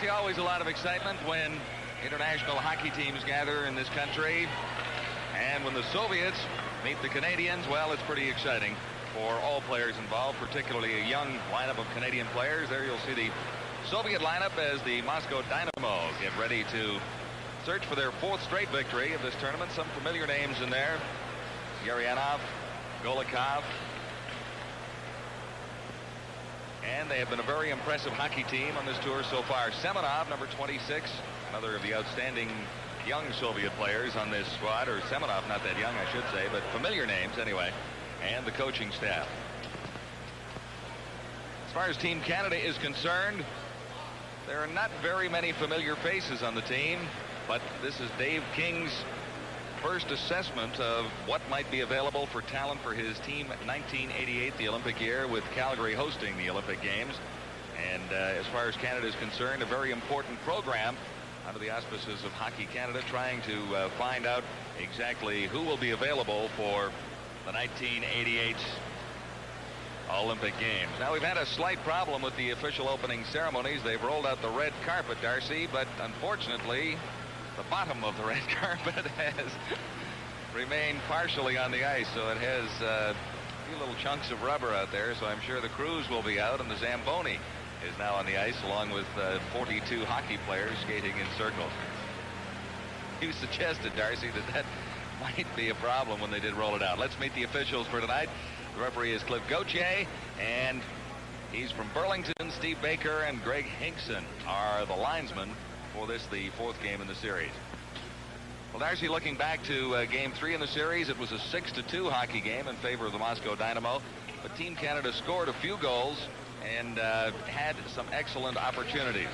Darcy, always a lot of excitement when international hockey teams gather in this country. And when the Soviets meet the Canadians, well, it's pretty exciting for all players involved, particularly a young lineup of Canadian players. There you'll see the Soviet lineup as the Moscow Dynamo get ready to search for their 4th straight victory of this tournament. Some familiar names in there. Yaryanov, Golikov. And they have been a very impressive hockey team on this tour so far. Semenov, number 26, another of the outstanding young Soviet players on this squad. Or Semenov, not that young, I should say, but familiar names anyway. And the coaching staff. As far as Team Canada is concerned, there are not very many familiar faces on the team, but this is Dave King's first assessment of what might be available for talent for his team at 1988, the Olympic year, with Calgary hosting the Olympic Games. And as far as Canada is concerned, a very important program under the auspices of Hockey Canada, trying to find out exactly who will be available for the 1988 Olympic Games. Now, we've had a slight problem with the official opening ceremonies. They've rolled out the red carpet, Darcy, but unfortunately the bottom of the red carpet has remained partially on the ice, so it has a few little chunks of rubber out there. So I'm sure the crews will be out, and the Zamboni is now on the ice along with 42 hockey players skating in circles. You suggested, Darcy, that might be a problem when they did roll it out. Let's meet the officials for tonight. The referee is Cliff Gauthier, and he's from Burlington. Steve Baker and Greg Hinkson are the linesmen for this, the 4th game in the series. Well, Darcy, looking back to Game 3 in the series, it was a 6-2 hockey game in favor of the Moscow Dynamo. But Team Canada scored a few goals and had some excellent opportunities.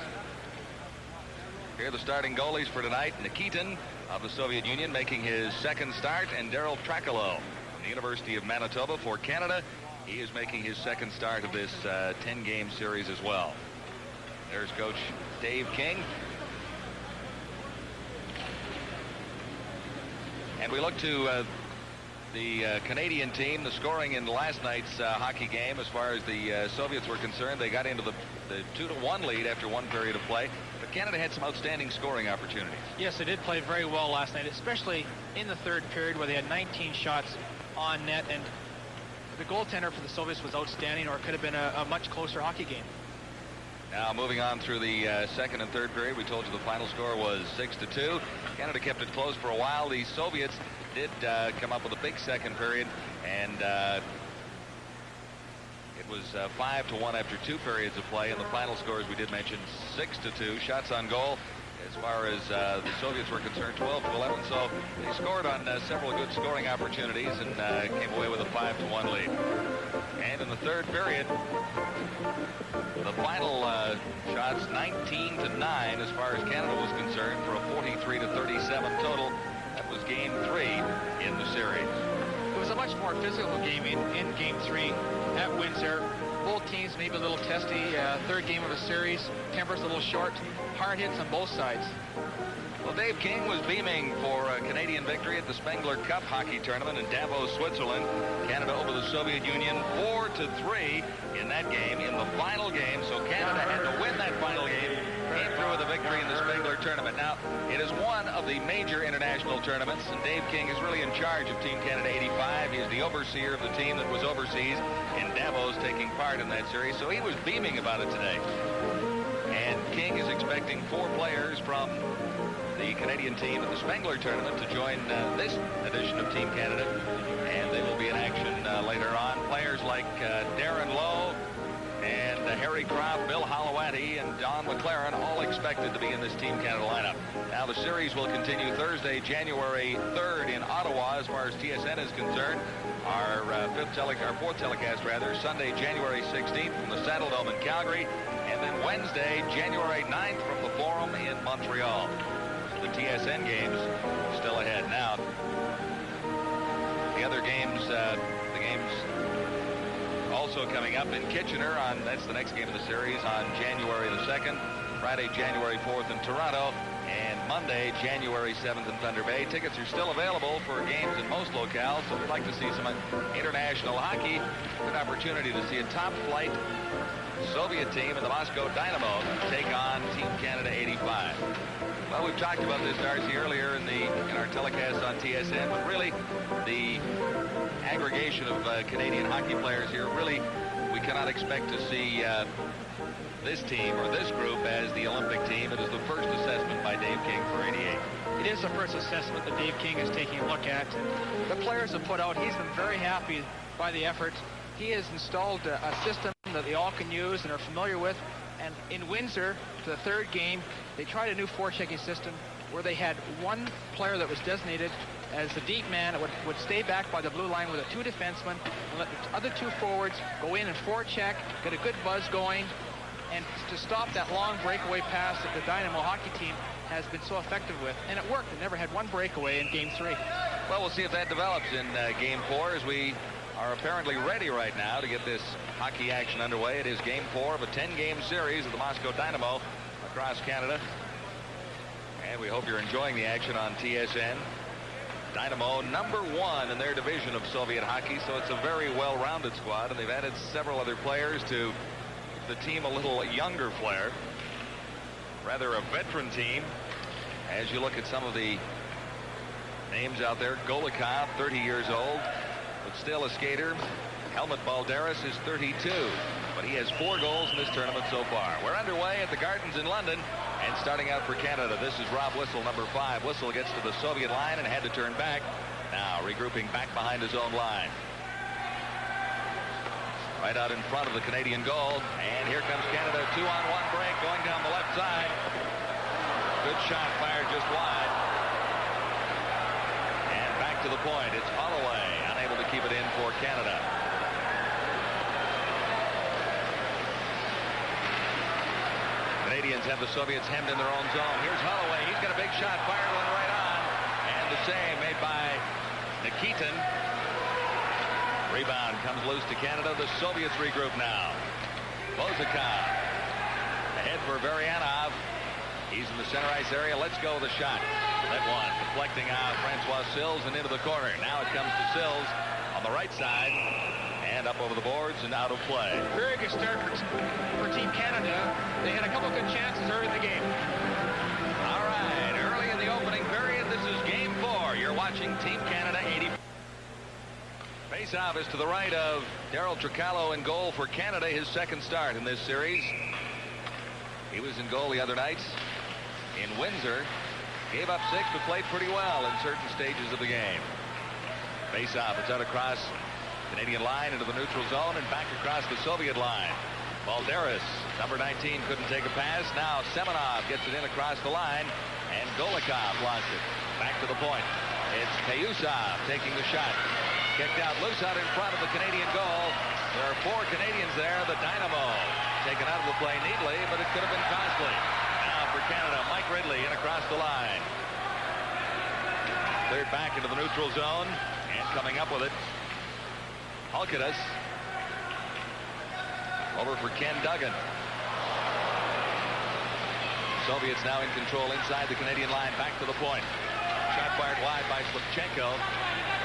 Here are the starting goalies for tonight. Nikitin of the Soviet Union making his 2nd start, and Daryl Trakalo from the University of Manitoba for Canada. He is making his 2nd start of this 10-game series as well. There's Coach Dave King. And we look to the Canadian team. The scoring in last night's hockey game, as far as the Soviets were concerned, they got into the 2-1 lead after 1 period of play. But Canada had some outstanding scoring opportunities. Yes, they did play very well last night, especially in the 3rd period where they had 19 shots on net. And the goaltender for the Soviets was outstanding, or it could have been a much closer hockey game. Now moving on through the 2nd and 3rd period, we told you the final score was 6-2. Canada kept it close for a while. The Soviets did come up with a big 2nd period, and it was 5-1 after 2 periods of play. And the final scores we did mention 6-2. Shots on goal, as far as the Soviets were concerned, 12-11. So they scored on several good scoring opportunities and came away with a 5-1 lead. And in the 3rd period, the final shots 19-9 as far as Canada was concerned, for a 43-37 total. That was Game 3 in the series. It was a much more physical game in Game 3 at Windsor. Both teams maybe a little testy. 3rd game of a series. Tempers a little short. Hard hits on both sides. Well, Dave King was beaming for a Canadian victory at the Spengler Cup hockey tournament in Davos, Switzerland. Canada over the Soviet Union 4-3 in that game, in the final game. So Canada had to win that final game. Came through with a victory in the Spengler tournament. Now, it is one of the major international tournaments, and Dave King is really in charge of Team Canada 85. He is the overseer of the team that was overseas in Davos taking part in that series. So he was beaming about it today. And King is expecting 4 players from the Canadian team at the Spengler tournament to join this edition of Team Canada, and they will be in action later on. Players like Darren Lowe and Harry Croft, Bill Holowati, and Don McLaren, all expected to be in this Team Canada lineup. Now the series will continue Thursday, January 3rd in Ottawa, as far as TSN is concerned. Our 4th telecast, Sunday, January 16th from the Saddledome in Calgary, and then Wednesday, January 9th from the Forum in Montreal. The TSN games still ahead. Now, the other games, the games also coming up in Kitchener that's the next game of the series on January the 2nd, Friday, January 4th in Toronto, and Monday, January 7th in Thunder Bay. Tickets are still available for games in most locales, so if you'd like to see some international hockey, good opportunity to see a top-flight Soviet team and the Moscow Dynamo take on Team Canada 85. Well, we've talked about this, Darcy, earlier in our telecast on TSN, but really the aggregation of Canadian hockey players here, really we cannot expect to see this team or this group as the Olympic team. It is the first assessment by Dave King for 88. It is the first assessment that Dave King is taking a look at. The players have put out, he's been very happy by the effort. He has installed a system that they all can use and are familiar with. And in Windsor, for the third game, they tried a new forechecking system where they had one player that was designated as the deep man that would stay back by the blue line with the two defensemen and let the other two forwards go in and forecheck, get a good buzz going, and to stop that long breakaway pass that the Dynamo hockey team has been so effective with. And it worked. They never had one breakaway in Game 3. Well, we'll see if that develops in Game 4 as we are apparently ready right now to get this hockey action underway. It is Game 4 of a 10-game series of the Moscow Dynamo across Canada. And we hope you're enjoying the action on TSN. Dynamo #1 in their division of Soviet hockey, so it's a very well-rounded squad, and they've added several other players to the team, a little younger flair. Rather a veteran team as you look at some of the names out there. Golikov, 30 years old, but still a skater. Helmut Balderis is 32, but he has 4 goals in this tournament so far. We're underway at the Gardens in London, and starting out for Canada, this is Rob Whistle, #5. Whistle gets to the Soviet line and had to turn back. Now regrouping back behind his own line. Right out in front of the Canadian goal, and here comes Canada, 2-on-1 break going down the left side. Good shot fired just wide. And back to the point. It's Holloway unable to keep it in for Canada. Canadians have the Soviets hemmed in their own zone. Here's Holloway. He's got a big shot fired one right on. And the save made by Nikitin. Rebound comes loose to Canada. The Soviets regroup now. Bozakov ahead for Varianov. He's in the center ice area. Let's go with a shot. That one deflecting out Francois Sills and into the corner. Now it comes to Sills on the right side and up over the boards and out of play. Very good start for Team Canada. They had a couple good chances early in the game. All right, early in the opening period, this is Game 4. You're watching Team Canada 80. Face-off is to the right of Daryl Tricalo in goal for Canada, his second start in this series. He was in goal the other night in Windsor. Gave up 6, but played pretty well in certain stages of the game. Face-off, it's out across Canadian line into the neutral zone and back across the Soviet line. Balderis, #19, couldn't take a pass. Now Semenov gets it in across the line, and Golikov lost it. Back to the point. It's Kayusov taking the shot. Kicked out loose out in front of the Canadian goal. There are 4 Canadians there. The Dynamo taken out of the play neatly, but it could have been costly. Now for Canada, Mike Ridley in across the line. Cleared back into the neutral zone, and coming up with it, Halkidas. Over for Ken Duggan. Soviets now in control inside the Canadian line, back to the point. Shot fired wide by Slipchenko.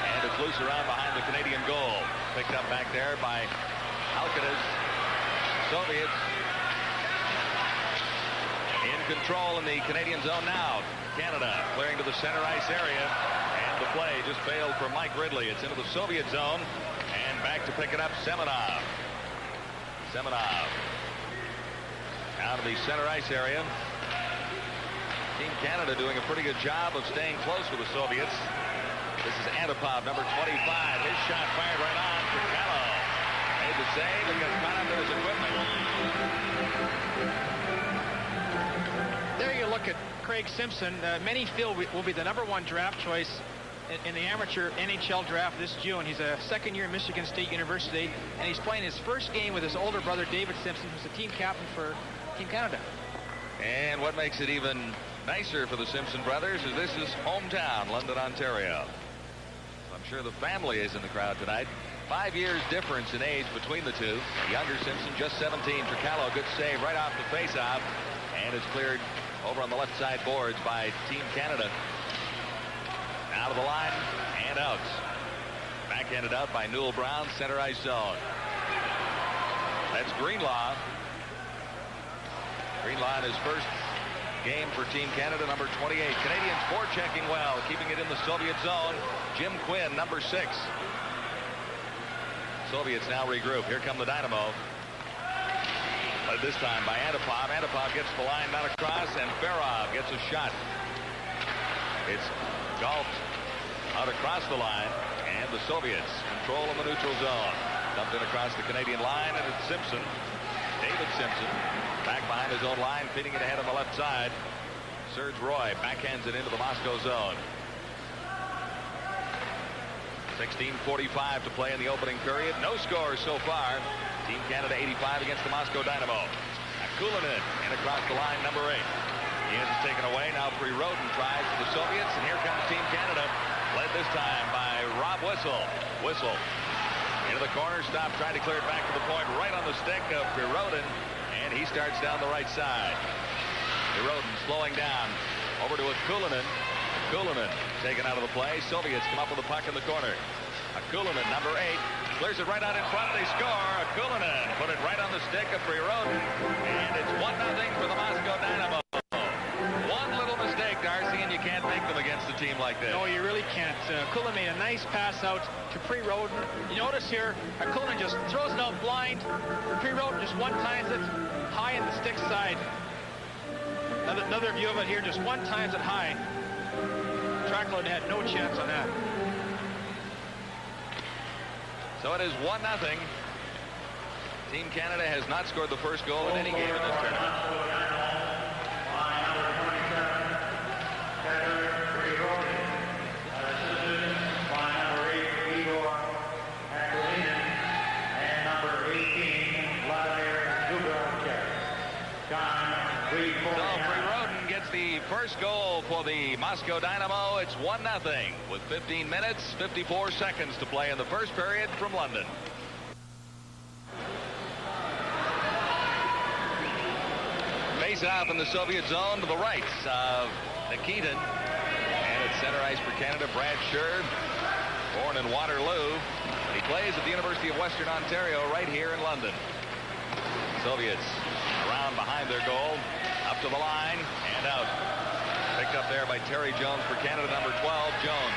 And it's loose around behind the Canadian goal. Picked up back there by Halkidas. Soviets in control in the Canadian zone now. Canada clearing to the center ice area. And the play just failed for Mike Ridley. It's into the Soviet zone. And back to pick it up, Semenov. Semenov out of the center ice area. Team Canada doing a pretty good job of staying close with the Soviets. This is Antipov, #25. His shot fired right on for Tricalo. Made the save and got caught under his equipment. There you look at Craig Simpson. Many feel will be the #1 draft choice in the amateur NHL draft this June. He's a second year at Michigan State University, and he's playing his first game with his older brother David Simpson, who's the team captain for Team Canada. And what makes it even nicer for the Simpson brothers is this is hometown, London, Ontario. I'm sure the family is in the crowd tonight. 5 years difference in age between the two. Younger Simpson, just 17. Tricalo, good save right off the face-off. And it's cleared over on the left side boards by Team Canada. Out of the line and out. Backhanded out by Newell Brown, center ice zone. That's Greenlaw. Green line is first game for Team Canada, number 28. Canadians forechecking well, keeping it in the Soviet zone. Jim Quinn, number 6. Soviets now regroup. Here come the Dynamo. But this time by Antipov. Antipov gets the line, not across, and Ferrov gets a shot. It's golfed out across the line, and the Soviets control in the neutral zone. Dumped in across the Canadian line, and it's Simpson. David Simpson back behind his own line, feeding it ahead on the left side. Serge Roy backhands it into the Moscow zone. 16:45 to play in the opening period. No scores so far. Team Canada 85 against the Moscow Dynamo. Kulinin in across the line, number 8. He has it taken away. Now Prirodin tries for the Soviets, and here comes Team Canada, led this time by Rob Whistle. Whistle into the corner, stop, trying to clear it back to the point, right on the stick of Prirodin, and he starts down the right side. Prirodin slowing down over to Kulinin. Kulinin taken out of the play. Soviets come up with the puck in the corner. Kulinin, number 8, clears it right out in front. They score. Kulinin put it right on the stick of Prirodin, and it's 1-0 for the Moscow Dynamo. One little mistake, Darcy, and you can't make them against a team like this. No, you really can't. Kulinin made a nice pass out to Prirodin. You notice here, Kulinin just throws it out blind. Prirodin just one-times it high in the stick side. Another view of it here, just one-times it high. Trackload had no chance on that. So it is 1-0. Team Canada has not scored the first goal in any game in this tournament. First goal for the Moscow Dynamo. It's 1-0 with 15 minutes, 54 seconds to play in the first period from London. Face off in the Soviet zone to the right of Nikitin. And it's center ice for Canada. Brad Sherr, born in Waterloo. He plays at the University of Western Ontario right here in London. Soviets around behind their goal. Up to the line and out. Picked up there by Terry Jones for Canada, number 12. Jones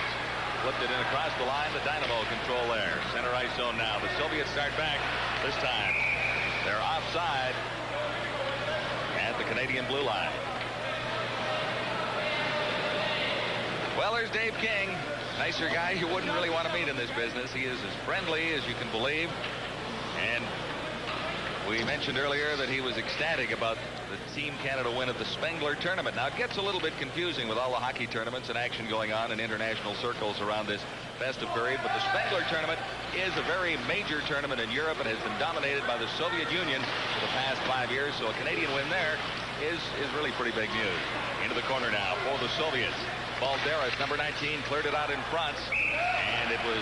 flipped it in across the line. The Dynamo control there. Center ice zone now. The Soviets start back. This time they're offside at the Canadian blue line. Well, there's Dave King. Nicer guy you wouldn't really want to meet in this business. He is as friendly as you can believe. And we mentioned earlier that he was ecstatic about the Team Canada win at the Spengler tournament. Now, it gets a little bit confusing with all the hockey tournaments and action going on in international circles around this festive period, but the Spengler tournament is a very major tournament in Europe and has been dominated by the Soviet Union for the past 5 years, so a Canadian win there is really pretty big news. Into the corner now for the Soviets. Balderas, number 19, cleared it out in front, and it was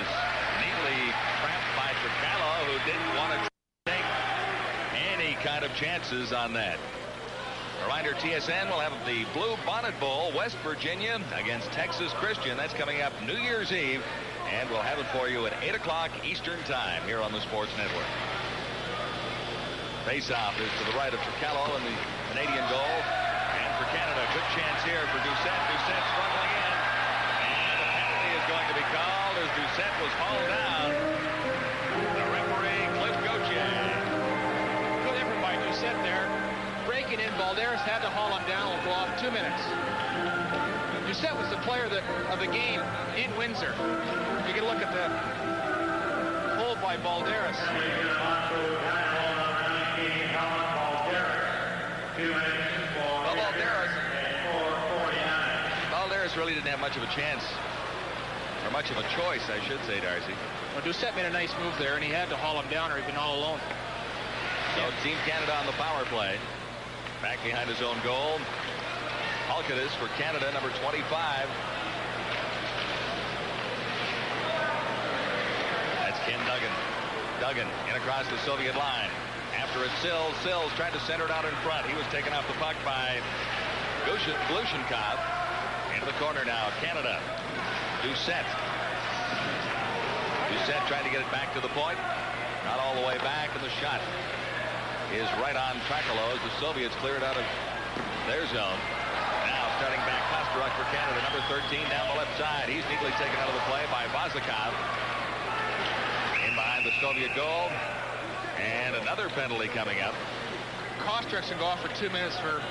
neatly cramped by Tricalo, who didn't want to take any kind of chances on that. Reminder, TSN will have the Blue Bonnet Bowl, West Virginia against Texas Christian. That's coming up New Year's Eve, and we'll have it for you at 8 o'clock Eastern Time here on the Sports Network. Face-off is to the right of Tricalo in the Canadian goal. And for Canada, good chance here for Doucette. Doucette struggling in. And a penalty is going to be called as Doucette was hauled down. The referee, Cliff Gauthier. Good effort by Doucette there. Breaking in, Balderis had to haul him down. Will go off 2 minutes. Doucette was the player of the game in Windsor. You can look at the hold by Balderis. Balderis really didn't have much of a chance, or much of a choice, I should say, Darcy. Well, Doucette made a nice move there, and he had to haul him down, or he'd been all alone. So Team Canada on the power play. Back behind his own goal. Halkidis for Canada, number 25. That's Ken Duggan. Duggan in across the Soviet line. After it, Sills tried to center it out in front. He was taken off the puck by Glushenkov. Into the corner now, Canada. Doucette. Doucette trying to get it back to the point. Not all the way back, and the shot is right on Trakalo as the Soviets clear it out of their zone. Now starting back, Kosteruk for Canada, number 13 down the left side. He's neatly taken out of the play by Vazikov. In behind the Soviet goal. And another penalty coming up. Kosteruk's going to go off for 2 minutes for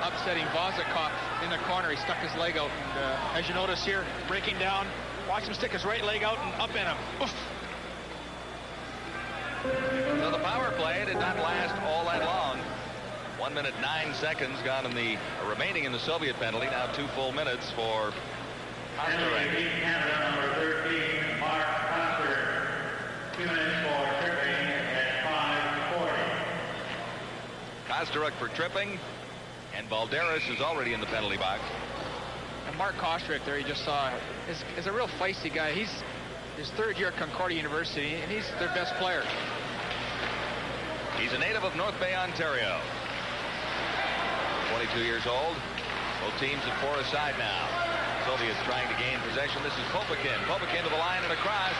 upsetting Vazikov in the corner. He stuck his leg out, and as you notice here, breaking down. Watch him stick his right leg out and up in him. Oof. So the power play did not last all that long. 1 minute 9 seconds gone in the remaining in the Soviet penalty. Now 2 full minutes for Kosteruk. Canada, number 13, Mark Kosteruk. 2 minutes for tripping at 5:40. Kosteruk for tripping, and Balderis is already in the penalty box. And Mark Kosteruk there, you just saw, is a real feisty guy. He's his 3rd year at Concordia University, and he's their best player. He's a native of North Bay, Ontario. 22 years old. Both teams at 4 aside now. Soviets trying to gain possession. This is Popakin. Popakin to the line and across.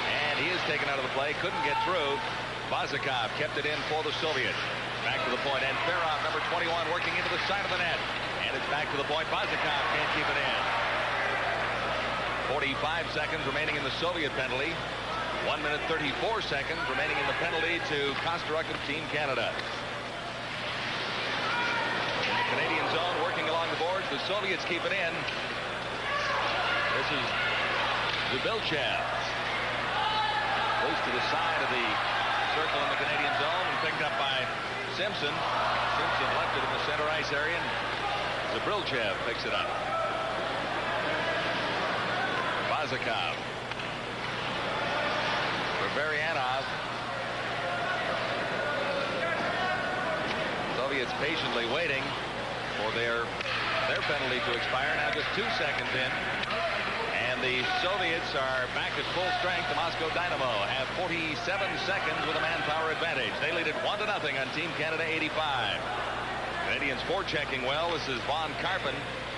And he is taken out of the play. Couldn't get through. Vazikov kept it in for the Soviets. Back to the point. And Ferrov, number 21, working into the side of the net. And it's back to the point. Vazikov can't keep it in. 45 seconds remaining in the Soviet penalty. 1 minute 34 seconds remaining in the penalty to Kosteruk of Team Canada. In the Canadian zone, working along the boards, the Soviets keep it in. This is Zubilchev. Loose to the side of the circle in the Canadian zone and picked up by Simpson. Simpson left it in the center ice area, and Zubilchev picks it up. Vazikov. For Varianov. Soviets patiently waiting for their penalty to expire. Now just 2 seconds in. And the Soviets are back at full strength. The Moscow Dynamo have 47 seconds with a manpower advantage. They lead it 1-0 on Team Canada 85. Canadians forechecking well. This is Von Karpen.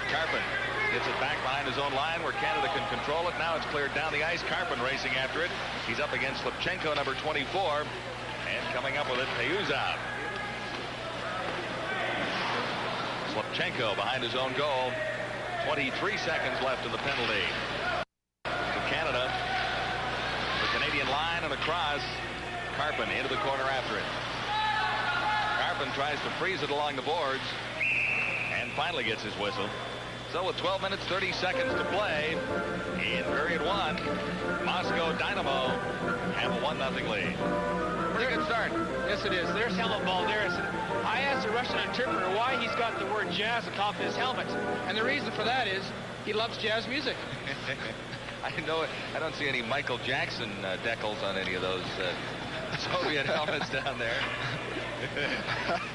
Karpen gets it back behind his own line where Canada can control it. Now it's cleared down the ice. Karpen racing after it. He's up against Lipchenko, number 24. And coming up with it, Payuzov. Lipchenko behind his own goal. 23 seconds left in the penalty. To Canada. The Canadian line and across. Karpen into the corner after it. Karpen tries to freeze it along the boards. And finally gets his whistle. So with 12 minutes, 30 seconds to play in period 1, Moscow Dynamo have a 1-0 lead. Pretty good start. Yes, it is. There's helmet Balderis. I asked the Russian interpreter why he's got the word jazz atop his helmet. And the reason for that is he loves jazz music. I know it. I don't see any Michael Jackson decals on any of those Soviet helmets down there.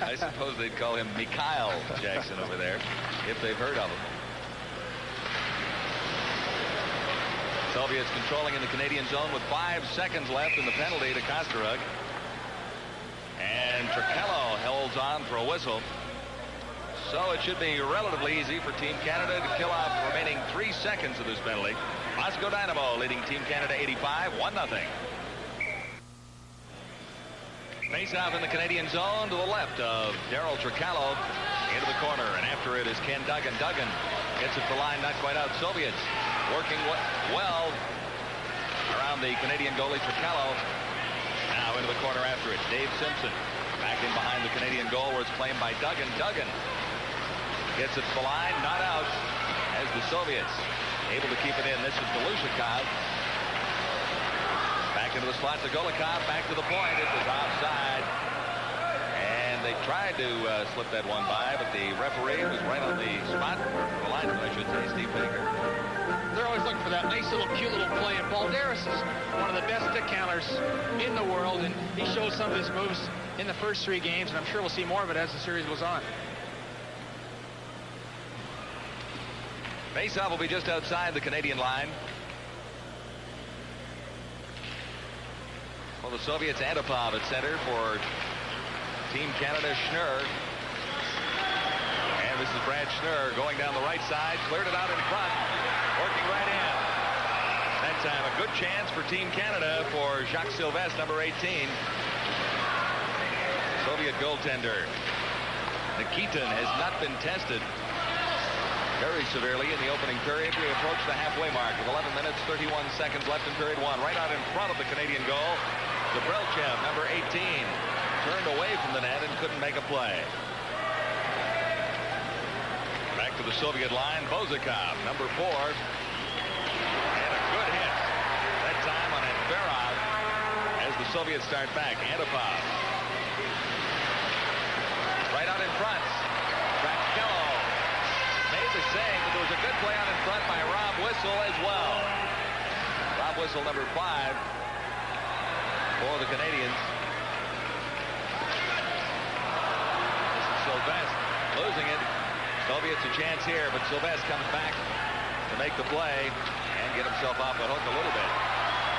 I suppose they'd call him Mikhail Jackson over there if they've heard of him. Soviets controlling in the Canadian zone with 5 seconds left in the penalty to Kosteruk. And Trakalo holds on for a whistle. So it should be relatively easy for Team Canada to kill off the remaining 3 seconds of this penalty. Moscow Dynamo leading Team Canada 85, 1-0. Face-off in the Canadian zone to the left of Daryl Trakalo into the corner. And after it is Ken Duggan. Duggan gets it to the line, not quite out. Soviets working well around the Canadian goalie Trakalo. Now into the corner after it. Dave Simpson back in behind the Canadian goal where it's claimed by Duggan. Duggan gets it to the line, not out as the Soviets able to keep it in. This is Belushikov. Back into the slot to Golikov. Back to the point. It was offside. And they tried to slip that one by, but the referee was right on the spot. The linesman, I should say, Steve Baker. They're always looking for that nice little cute little play, and Balderis is one of the best stick handlers in the world, and he showed some of his moves in the first 3 games, and I'm sure we'll see more of it as the series goes on. Faceoff will be just outside the Canadian line. Well, the Soviets, Antipov at center for Team Canada, Schnurr. And this is Brad Schnurr going down the right side, cleared it out in front, working right in. That time a good chance for Team Canada for Jacques Sylvestre, number 18. Soviet goaltender. Nikitin has not been tested very severely in the opening period. We approach the halfway mark with 11 minutes, 31 seconds left in period one. Right out in front of the Canadian goal, Zabrelchev, number 18, turned away from the net and couldn't make a play. Back to the Soviet line, Bozakov, number 4. And a good hit. That time on Antverov as the Soviets start back. Antipov. Right out in front. Trakello made the save, but there was a good play out in front by Rob Whistle as well. Rob Whistle, number 5 for the Canadians. This is Sylvestre losing it. Soviets a chance here, but Sylvestre comes back to make the play and get himself off the hook a little bit.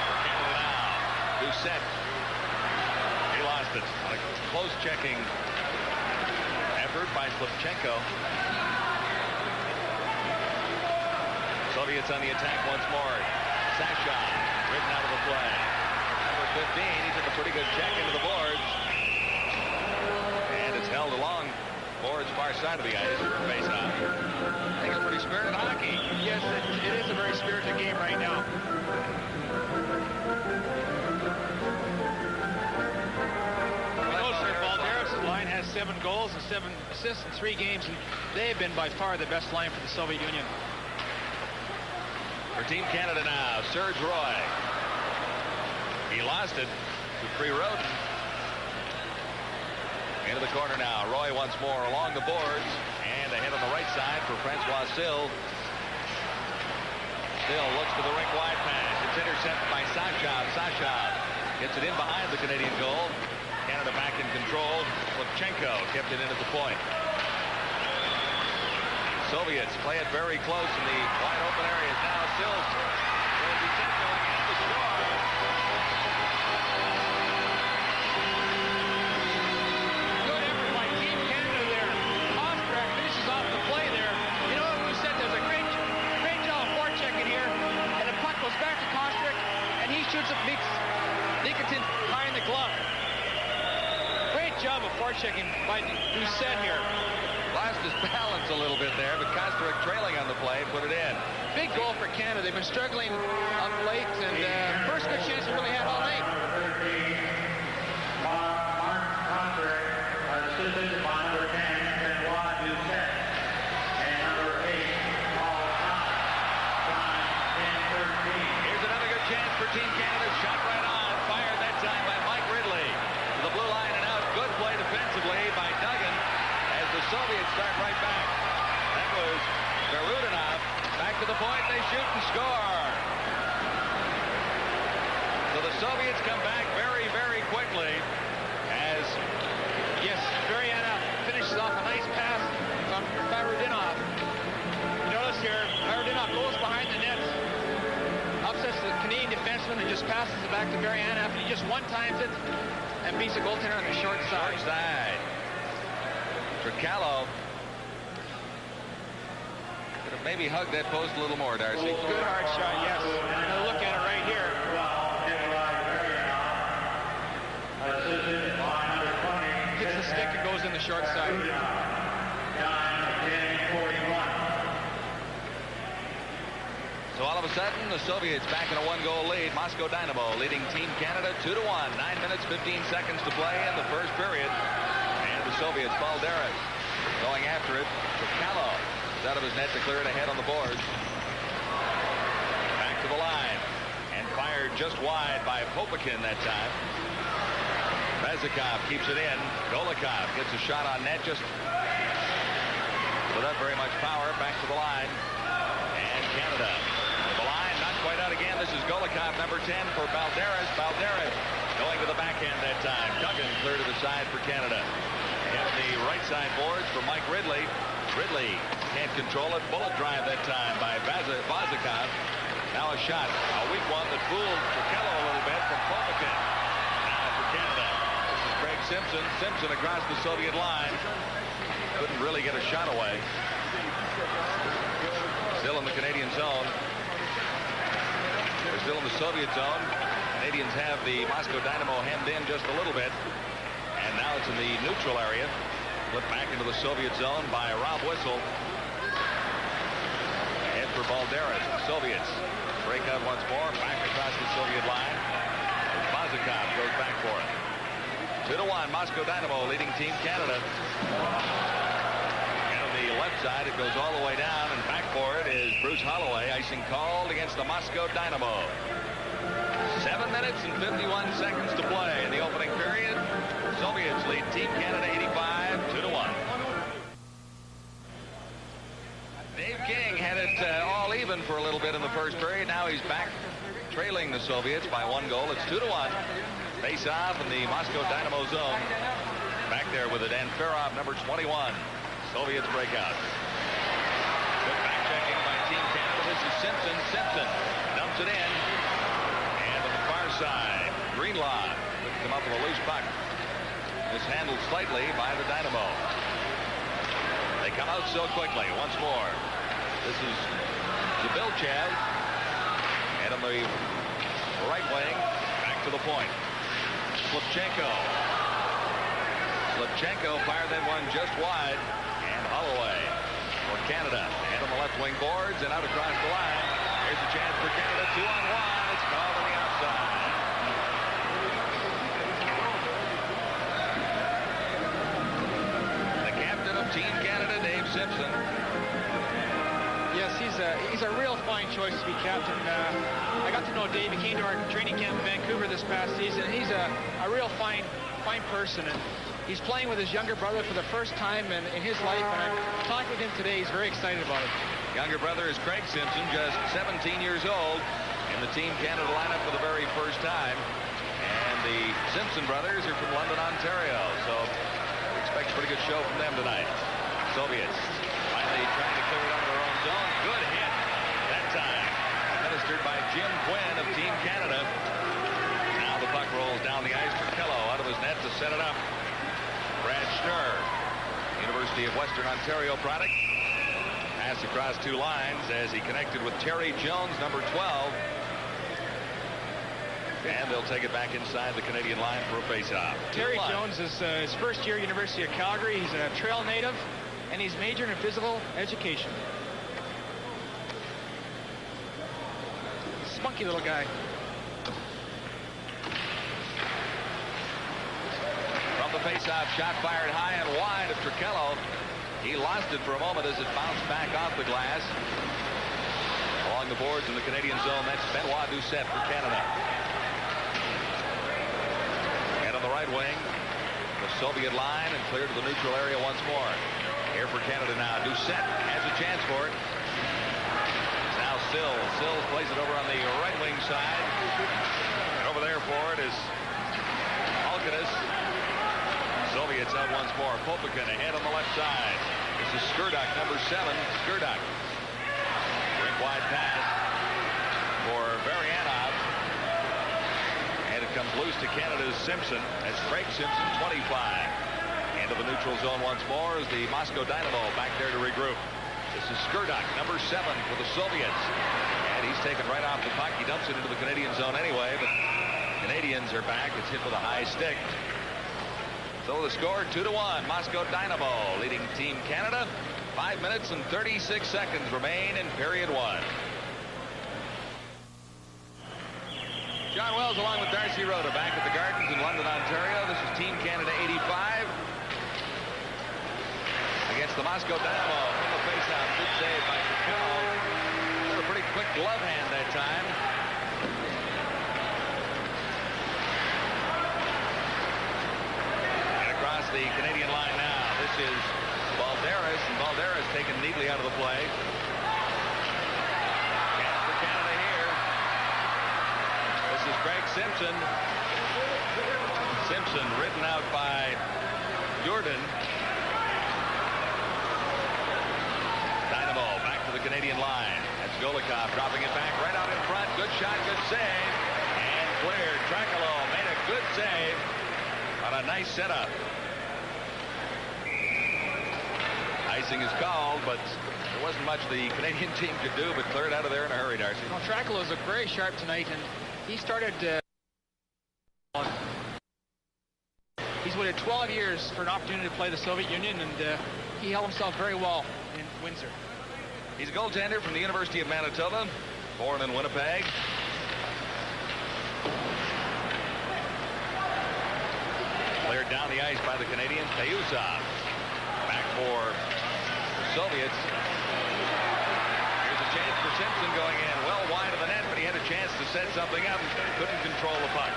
For Canada now. Doucette. He lost it on a close checking effort by Slivchenko. Soviets on the attack once more. Sasha written out of the play. Number 15, he took a pretty good check into the boards. And it's held along boards far side of the ice for a face-off. I think it's pretty spirited hockey. Yes, it is a very spirited game right now. Balderis' line has 7 goals and 7 assists in 3 games, and they have been by far the best line for the Soviet Union. For Team Canada now, Serge Roy. He lost it to Prirodin. Into the corner now. Roy once more along the boards. And ahead on the right side for Francois Sill. Sill looks for the rink wide pass. It's intercepted by Sashov. Sashov gets it in behind the Canadian goal. Canada back in control. Slivchenko kept it in at the point. Soviets play it very close in the wide open areas. Now Sill will be set going in to score. Back to Kostrick, and he shoots it, meets Nikitin behind the glove. Great job of forechecking by Doucette here. Lost his balance a little bit there, but Kostrick trailing on the play put it in. Big goal for Canada. They've been struggling up late, and first good chance they really had all night. Assisted by number 10, Benoit Doucette, and number 8, chance for Team Canada. Shot right on. Fired that time by Mike Ridley. To the blue line and out. Good play defensively by Duggan as the Soviets start right back. That was Berudinov. Back to the point. They shoot and score. So the Soviets come back very, very quickly as Berudinov finishes off a nice pass from Berudinov. You notice here, Berudinov goes behind the net. Upsets the Canadian defenseman and just passes it back to Berudinov. He just one-times it and beats the goaltender on the short side. Short side. Tricallo could have maybe hugged that post a little more, Darcy. Good hard shot, yes. Now look at it right here. Hits the stick and goes in the short side. So all of a sudden, the Soviets back in a 1-goal lead. Moscow Dynamo leading Team Canada 2-1. 9 minutes, 15 seconds to play in the first period. And the Soviets, Balderis going after it. Tricallo is out of his net to clear it ahead on the boards. Back to the line. And fired just wide by Popakin that time. Bezikov keeps it in. Golikov gets a shot on net just without very much power. Back to the line. And Canada. Quite out again. This is Golikov, number 10 for Balderis. Balderis going to the backhand that time. Duggan clear to the side for Canada. And the right side boards for Mike Ridley. Ridley can't control it. Bullet drive that time by Vazikov. Now a shot. A weak one that fooled Tricallo a little bit from Popakin. Now for Canada. This is Craig Simpson. Simpson across the Soviet line. Couldn't really get a shot away. Still in the Canadian zone. They're still in the Soviet zone. Canadians have the Moscow Dynamo hemmed in just a little bit. And now it's in the neutral area. Flipped back into the Soviet zone by Rob Whistle. Ahead for Balderic. Soviets break out once more. Back across the Soviet line. Bozikov goes back for it. 2-1. Moscow Dynamo leading Team Canada. And on the left side, it goes all the way down. And back for it is Bruce Holloway. Icing called against the Moscow Dynamo. 7 minutes and 51 seconds to play in the opening period. Soviets lead Team Canada 85, 2-1. Dave King had it all even for a little bit in the first period. Now he's back trailing the Soviets by 1 goal. It's 2-1. Face off in the Moscow Dynamo zone. Back there with it, and Ferov, number 21. Soviets break out. Good back checking by Team Canada. This is Simpson. Simpson dumps it in. And on the far side, Greenlaw couldn't come up with a loose puck. Mishandled slightly by the Dynamo. They come out so quickly. Once more. This is Zabilchev. And on the right wing, back to the point. Slivchenko. Slivchenko fired that one just wide. And Holloway for Canada. And on the left wing boards and out across the line. Here's a chance for Canada. 2-on-1. It's called on the outside. Team Canada, Dave Simpson. Yes, he's a real fine choice to be captain. I got to know Dave. He came to our training camp in Vancouver this past season. He's a real fine person, and he's playing with his younger brother for the first time in his life. And I'm talking with him today. He's very excited about it. Younger brother is Craig Simpson, just 17 years old, in the Team Canada lineup for the very first time. And the Simpson brothers are from London, Ontario. So expect a pretty good show from them tonight. Soviets finally trying to clear it out of their own zone. Good hit that time. Administered by Jim Quinn of Team Canada. Now the puck rolls down the ice for Kello out of his net to set it up. Brad Schnurr, University of Western Ontario product. Pass across 2 lines as he connected with Terry Jones, number 12. And they'll take it back inside the Canadian line for a face-off. Terry Jones is his first year at University of Calgary. He's a Trail native, and he's majored in physical education. Spunky little guy. From the face-off, shot fired high and wide of Trichello. He lost it for a moment as it bounced back off the glass. Along the boards in the Canadian zone, that's Benoit Doucette for Canada. And on the right wing, the Soviet line, and clear to the neutral area once more. Here for Canada now. Doucette has a chance for it. It's now Sills. Sills plays it over on the right wing side. And over there for it is Alcanis. Soviets out once more. Popikin ahead on the left side. This is Skurduk, number 7. Skurduk. Rink wide pass for Varianov. And it comes loose to Canada's Simpson. That's Craig Simpson, 25. Into the neutral zone once more is the Moscow Dynamo back there to regroup. This is Skurduk, number 7 for the Soviets. And he's taken right off the puck. He dumps it into the Canadian zone anyway, but Canadians are back. It's hit with a high stick. So the score 2-1. Moscow Dynamo leading Team Canada. 5 minutes and 36 seconds remain in period 1. John Wells along with Darcy Rhoda back at the Gardens in London, Ontario. This is Team Canada 85 against the Moscow Dynamo. From the faceoff, good save by Trichello. A pretty quick glove hand that time. And across the Canadian line now. This is Balderis, and Balderis taken neatly out of the play. Chance for Canada here. This is Craig Simpson. Simpson written out by Jordan. Dynamo back to the Canadian line. That's Golikov dropping it back right out in front. Good shot, good save. And cleared. Trichello made a good save on a nice setup. Icing is called, but there wasn't much the Canadian team could do but clear it out of there in a hurry, Darcy. Well, Trichello's looked very sharp tonight, and he started He's waited 12 years for an opportunity to play the Soviet Union, and he held himself very well in Windsor. He's a goaltender from the University of Manitoba, born in Winnipeg. Cleared down the ice by the Canadian. Tayuzov back for the Soviets. Here's a chance for Simpson going in well wide of the net, but he had a chance to set something up and couldn't control the puck.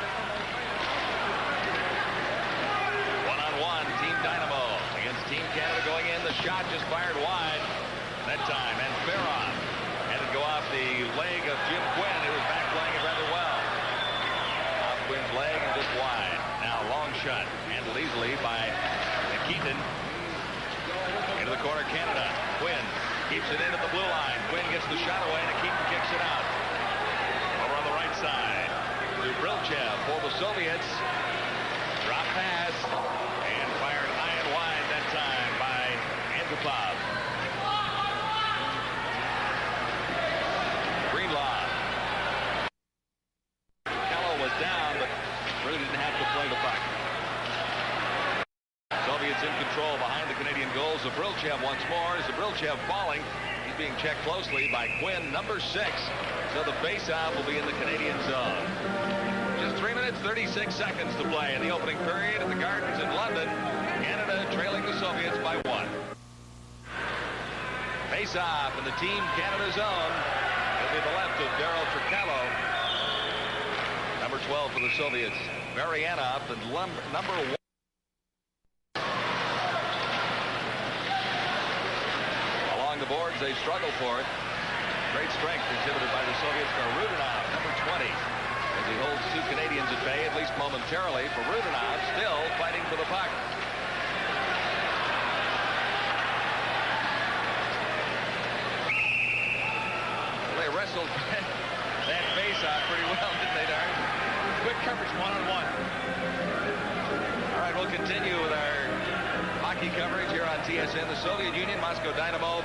One-on-one, Team Dynamo against Team Canada going in. The shot just fired wide that time, and Farron had it go off the leg of Jim Quinn, who was back playing it rather well. Off Quinn's leg and just wide. Now long shot, handled easily by Keaton. Into the corner, Canada. Quinn keeps it in at the blue line. Quinn gets the shot away, and Keaton kicks it out. Over on the right side to Brilchev for the Soviets. Drop pass, and fired high and wide that time by Antipov. Greenlaw. Kello was down, but really didn't have to play the puck. Soviets in control behind the Canadian goal. Zabrilchev once more. Zabrilchev falling. He's being checked closely by Quinn, number 6. So the face-off will be in the Canadian zone. Just 3 minutes, 36 seconds to play in the opening period at the Gardens in London. Canada trailing the Soviets by 1. Face-off in the Team Canada zone. It'll be the left of Daryl Tricallo. Number 12 for the Soviets. Marianov, and number 1. Along the boards, they struggle for it. Great strength exhibited by the Soviets for Rudinov, number 20. As he holds 2 Canadians at bay, at least momentarily, for Rudinov, still fighting for the puck. They wrestled that face-off pretty well, didn't they, Darren? Good coverage, one-on-one. All right, we'll continue with our hockey coverage here on TSN. The Soviet Union, Moscow Dynamo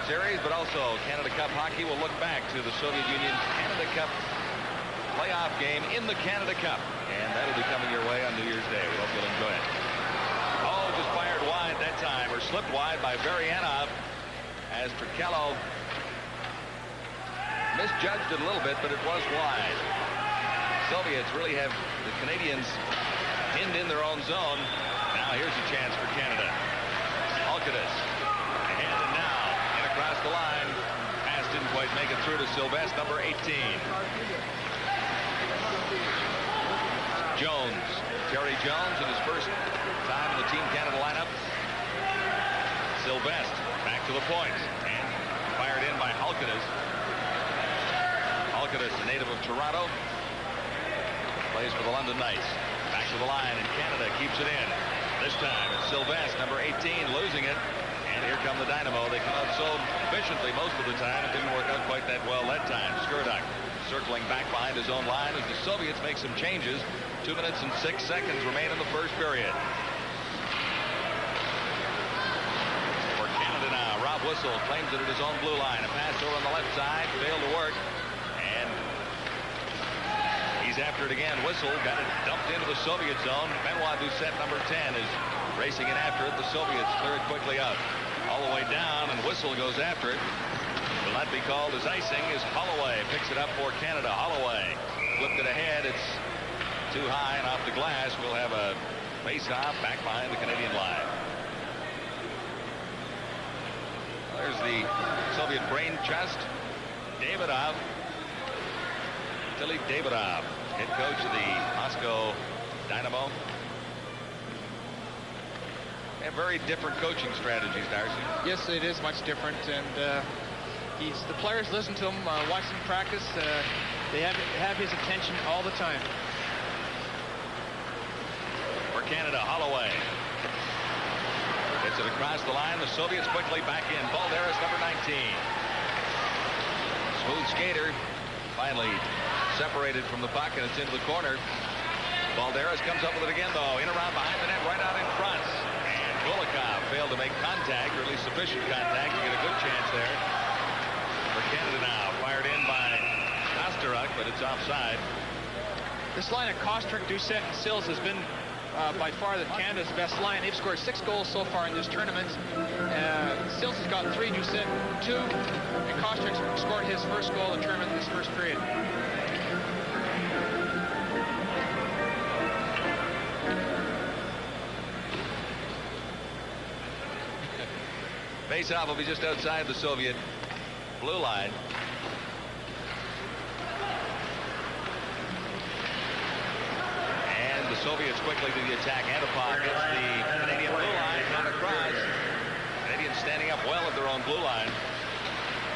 series, but also Canada Cup hockey. We'll look back to the Soviet Union's Canada Cup playoff game in the Canada Cup, and that'll be coming your way on New Year's Day. We hope you'll enjoy it. Oh, just fired wide that time, or slipped wide by Varianov, as Tricallo misjudged it a little bit, but it was wide. Soviets really have the Canadians pinned in their own zone. Now here's a chance for Canada. Alcatis ahead and now in across the line. Pass didn't quite make it through to Sylvestre, number 18. Jones, Terry Jones in his first time in the Team Canada lineup. Sylvestre back to the point and fired in by Alcatis. Alcatis, a native of Toronto, plays for the London Knights. Back to the line, and Canada keeps it in. This time it's Sylvestre, number 18, losing it. And here come the Dynamo. They come out so efficiently most of the time. It didn't work out quite that well that time. Skurduk circling back behind his own line as the Soviets make some changes. 2 minutes and 6 seconds remain in the first period. For Canada now, Rob Whistle claims it at his own blue line. A pass over on the left side, failed to work. And he's after it again. Whistle got it dumped into the Soviet zone. Benoit Doucette, number 10, is racing in after it. The Soviets clear it quickly out. All the way down, and Whistle goes after it. Will not be called as icing as Holloway picks it up for Canada. Holloway flipped it ahead. It's too high and off the glass. We'll have a face-off back behind the Canadian line. There's the Soviet brain trust. Davidov. Tilly Davidov, head coach of the Moscow Dynamo. They have very different coaching strategies, Darcy. Yes, it is much different, and the players listen to him, watch him practice. They have his attention all the time. For Canada, Holloway gets it across the line. The Soviets quickly back in. Balderis, number 19. Smooth skater, finally separated from the puck, and it's into the corner. Balderis comes up with it again, though. In around behind the net, right out in front. And Golikov failed to make contact, or at least sufficient contact to get a good chance there. For Canada now, fired in by Kosteruk, but it's offside. This line of Kosteruk, Doucette, and Sills has been by far Canada's best line. They've scored 6 goals so far in this tournament. Sills has got 3, Doucette 2, and Koscheck scored his first goal in the tournament in this first period. Face-off will be just outside the Soviet blue line. And the Soviets quickly to the attack. Antipov gets the Canadian blue line, not across. Canadians standing up well at their own blue line.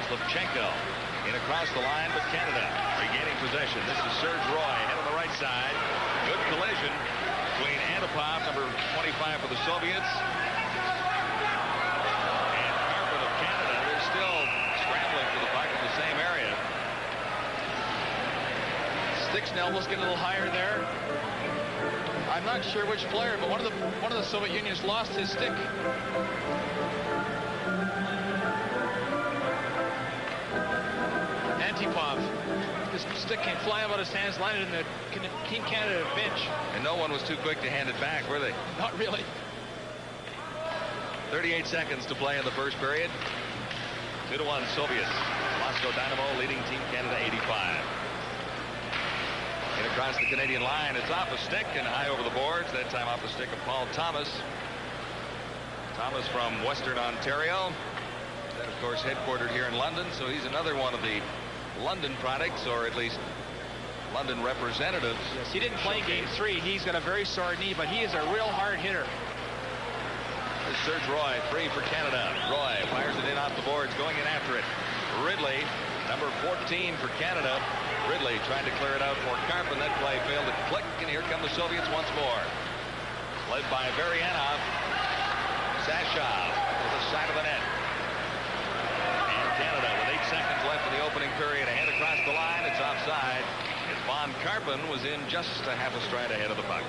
Slavchenko in across the line, but Canada regaining possession. This is Serge Roy, head on the right side. Good collision between Antipov, number 25 for the Soviets, area. Sticks and elbows get a little higher there. I'm not sure which player, but one of the Soviet Unions lost his stick. Antipov. This stick came flying out of his hands, landed in the Team Canada bench. And no one was too quick to hand it back, were they? Not really. 38 seconds to play in the first period. 2-1 Soviets. Moscow Dynamo leading Team Canada 85. In across the Canadian line, it's off a stick and high over the boards. That time off the stick of Paul Thomas. Thomas from Western Ontario. That, of course, headquartered here in London, so he's another one of the London products, or at least London representatives. Yes, he didn't play Game 3. He's got a very sore knee, but he is a real hard hitter. Serge Roy free for Canada. Roy fires it in off the boards, going in after it. Ridley, number 14 for Canada. Ridley tried to clear it out for Karpin. That play failed to click, and here come the Soviets once more. Led by Varianov. Sashov to the side of the net. And Canada with 8 seconds left in the opening period. Ahead across the line. It's offside. And Von Karpin was in just a half a stride ahead of the puck.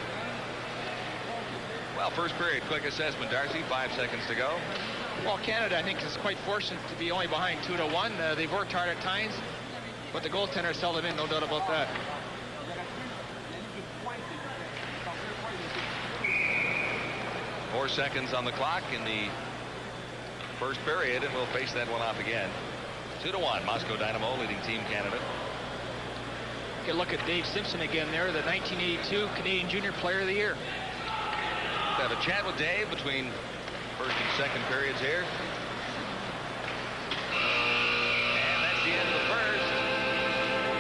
Well, first period, quick assessment, Darcy. 5 seconds to go. Well, Canada, I think, is quite fortunate to be only behind 2-1. They've worked hard at times, but the goaltender held them in, no doubt about that. Four seconds on the clock in the first period, and we'll face that one off again. 2-1, Moscow Dynamo leading Team Canada. Get a look at Dave Simpson again there, the 1982 Canadian Junior Player of the Year. Have a chat with Dave between first and second periods here. And that's the end of the first.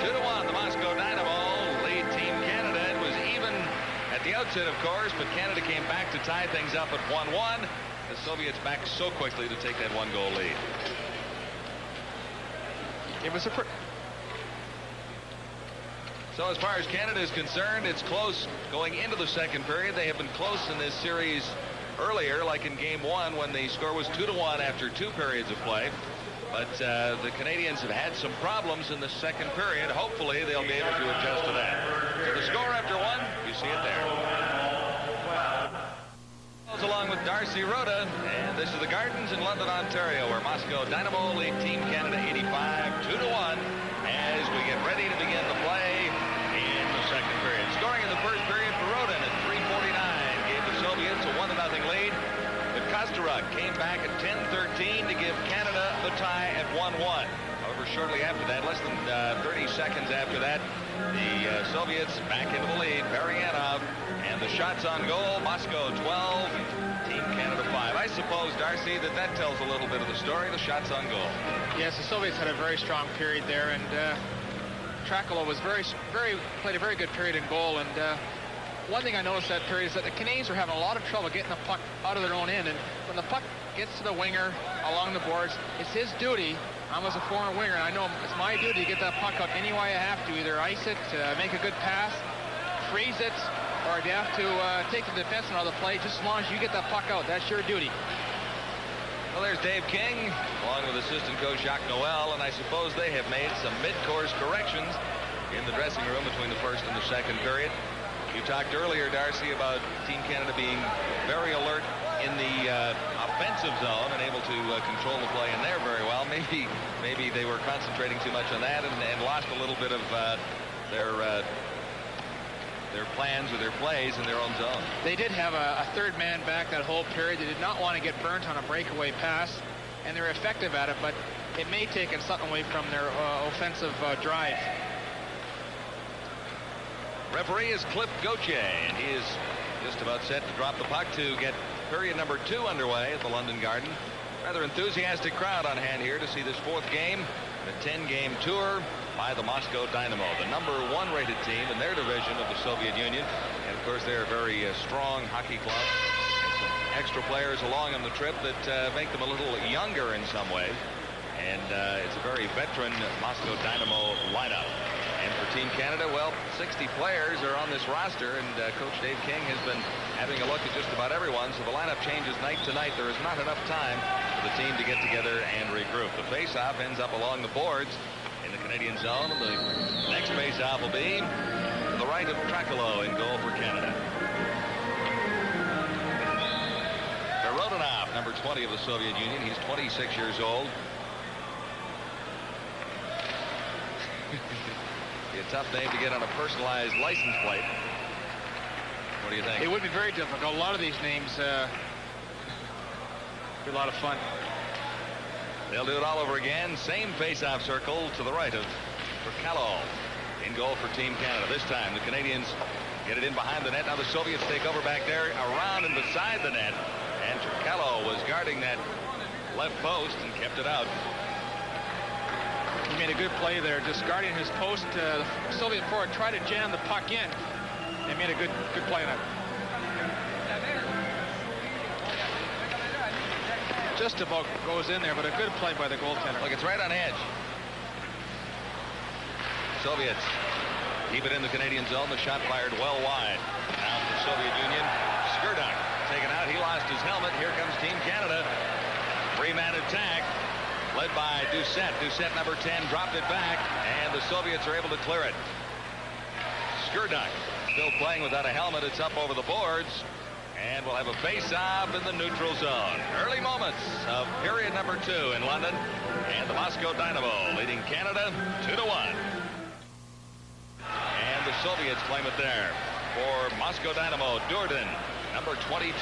2-1, the Moscow Dynamo lead Team Canada. It was even at the outset, of course, but Canada came back to tie things up at 1-1. The Soviets back so quickly to take that 1-goal lead. It was a So as far as Canada is concerned, it's close going into the second period. They have been close in this series earlier, like in Game 1, when the score was 2-1 after 2 periods of play. But the Canadians have had some problems in the second period. Hopefully, they'll be able to adjust to that. So the score after 1, you see it there. Along with Darcy Rhoda, and this is the Gardens in London, Ontario, where Moscow Dynamo lead Team Canada 85 2-1 as we get ready to begin the play in the second period. Scoring in the first period for Rodin at 3:49 gave the Soviets a 1-0 lead. But Kosteruk came back at 10:13 to give Canada the tie at 1-1. However, shortly after that, less than 30 seconds after that, the Soviets back into the lead. Varianov, and the shots on goal, Moscow 12, Team Canada 5. I suppose, Darcy, that tells a little bit of the story, the shots on goal. Yes, the Soviets had a very strong period there, and Trakolo was played a very good period in goal. And one thing I noticed that period is that the Canadians were having a lot of trouble getting the puck out of their own end. And when the puck gets to the winger along the boards, it's his duty. I'm as a former winger, and I know it's my duty to get that puck out any way I have to. Either ice it, make a good pass, freeze it, or if you have to take the defenseman out of the play, just as long as you get that puck out, that's your duty. Well, there's Dave King, along with assistant coach Jacques Noel, and I suppose they have made some mid-course corrections in the dressing room between the first and the second period. You talked earlier, Darcy, about Team Canada being very alert in the offensive zone and able to control the play in there very well. Maybe they were concentrating too much on that and lost a little bit of their their plans or their plays in their own zone. They did have a third man back that whole period. They did not want to get burnt on a breakaway pass, and they're effective at it, but it may take something away from their offensive drive. Referee is Cliff Gauthier, and he is just about set to drop the puck to get period number 2 underway at the London Garden. Rather enthusiastic crowd on hand here to see this 4th game, the 10-game tour by the Moscow Dynamo, the number 1 rated team in their division of the Soviet Union. And of course, they're a very strong hockey club, and some extra players along on the trip that make them a little younger in some ways. And it's a very veteran Moscow Dynamo lineup. And for Team Canada, well, 60 players are on this roster, and Coach Dave King has been having a look at just about everyone. So the lineup changes night to night. There is not enough time for the team to get together and regroup. The face-off ends up along the boards in the Canadian zone. And the next face-off will be to the right of Trakalo in goal for Canada. Rodionov, number 20 of the Soviet Union. He's 26 years old. Be a tough name to get on a personalized license plate. What do you think? It would be very difficult. A lot of these names be a lot of fun. They'll do it all over again. Same face-off circle to the right of Trakalo in goal for Team Canada. This time the Canadians get it in behind the net. Now the Soviets take over back there, around and beside the net. And Trakalo was guarding that left post and kept it out. He made a good play there, just guarding his post. The Soviet forward tried to jam the puck in. They made a good play on it. Just about goes in there, but a good play by the goaltender. Look, it's right on edge. Soviets keep it in the Canadian zone. The shot fired well wide. Now for the Soviet Union, Skurduk taken out. He lost his helmet. Here comes Team Canada. 3-man attack. Led by Doucette. Doucette, number 10, dropped it back, and the Soviets are able to clear it. Skurduk still playing without a helmet. It's up over the boards, and we'll have a face-off in the neutral zone. Early moments of period number 2 in London, and the Moscow Dynamo leading Canada 2-1. And the Soviets claim it there. For Moscow Dynamo, Durden, number 22.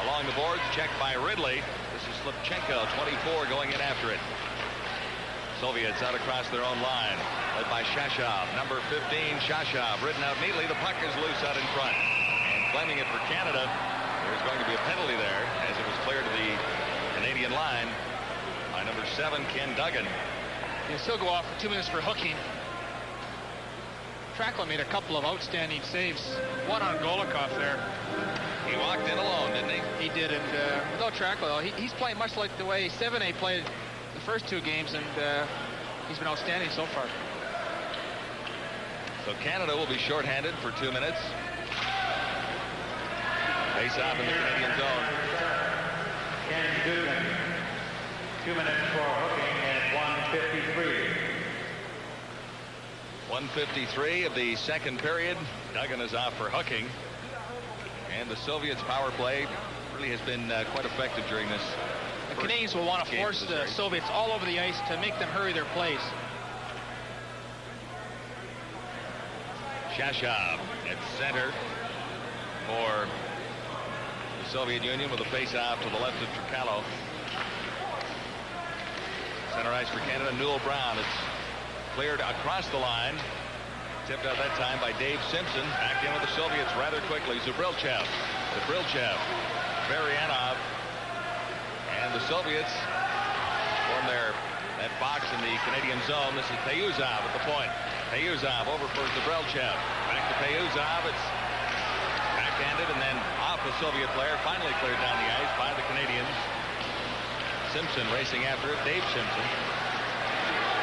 Along the boards, checked by Ridley. This is Slipchenko, 24, going in after it. Soviets out across their own line, led by Shashov, number 15. Shashov ridden out neatly. The puck is loose out in front. And claiming it for Canada, there's going to be a penalty there as it was cleared to the Canadian line by number 7, Ken Duggan. He'll still go off for 2 minutes for hooking. Trakalo made a couple of outstanding saves. One on Golикov there. He walked in alone, didn't he? He did, and without Trakalo, he's playing much like the way 7A played the first 2 games, and he's been outstanding so far. So Canada will be shorthanded for 2 minutes. Face off in the Canadian zone. Ken Duggan, 2 minutes for hooking at 1:53. 1:53 of the second period. Duggan is off for hooking. And the Soviets' power play really has been quite effective during this. The Canadians will want to force the Soviets all over the ice to make them hurry their plays. Shashov at center for the Soviet Union with a face-off to the left of Trakalo. Center ice for Canada, Newell Brown. It's cleared across the line. Tipped out that time by Dave Simpson. Back in with the Soviets rather quickly. Zubrilchev. Varianov. And the Soviets form that box in the Canadian zone. This is Payuzov at the point. Payuzov over for Zubrilchev. Back to Payuzov. It's backhanded and then off the Soviet player. Finally cleared down the ice by the Canadians. Simpson racing after it. Dave Simpson.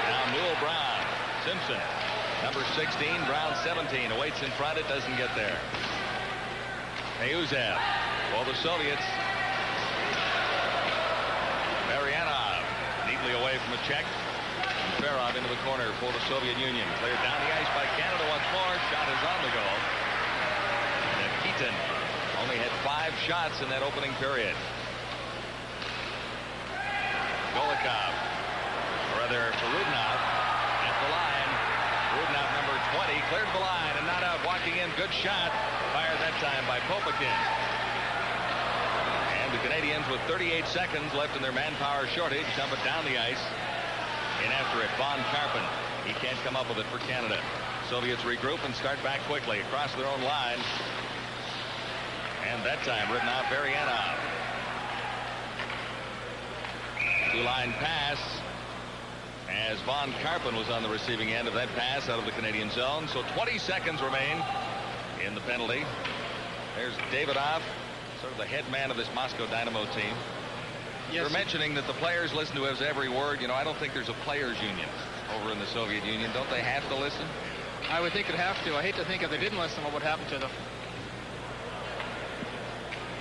Now Newell Brown. Simpson. Number 16, Brown 17, awaits in front, it doesn't get there. Payuzov for the Soviets. Marianov neatly away from the check. And Ferrov into the corner for the Soviet Union. Cleared down the ice by Canada once more. Shot is on the goal. And Keaton only had 5 shots in that opening period. Golikov, or rather Farudnov, at the line. Rudnov, number 20, cleared the line and not out, walking in, good shot, fired that time by Popakin. And the Canadians, with 38 seconds left in their manpower shortage, dump it down the ice. In after it, Von Karpen. He can't come up with it for Canada. Soviets regroup and start back quickly across their own line. And that time written out Varianov. Two-line pass as Von Karpen was on the receiving end of that pass out of the Canadian zone. So 20 seconds remain in the penalty. There's Davidov, sort of the head man of this Moscow Dynamo team. Yes. You're mentioning that the players listen to his every word. You know, I don't think there's a players union over in the Soviet Union. Don't they have to listen? I would think they'd have to. I hate to think if they didn't listen, what would happen to them.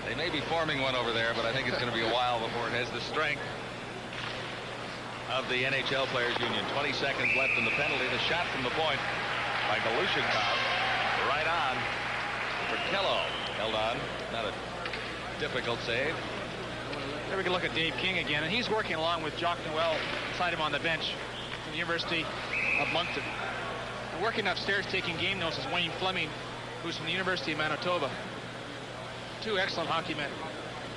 They may be forming one over there, but I think it's going to be a while before it has the strength of the NHL Players Union. 20 seconds left in the penalty. The shot from the point by Golishnikov. Right on. Verkello held on. Not a difficult save. There we can look at Dave King again, and he's working along with Jacques Noel beside him on the bench from the University of Moncton. And working upstairs taking game notes is Wayne Fleming, who's from the University of Manitoba. Two excellent hockey men.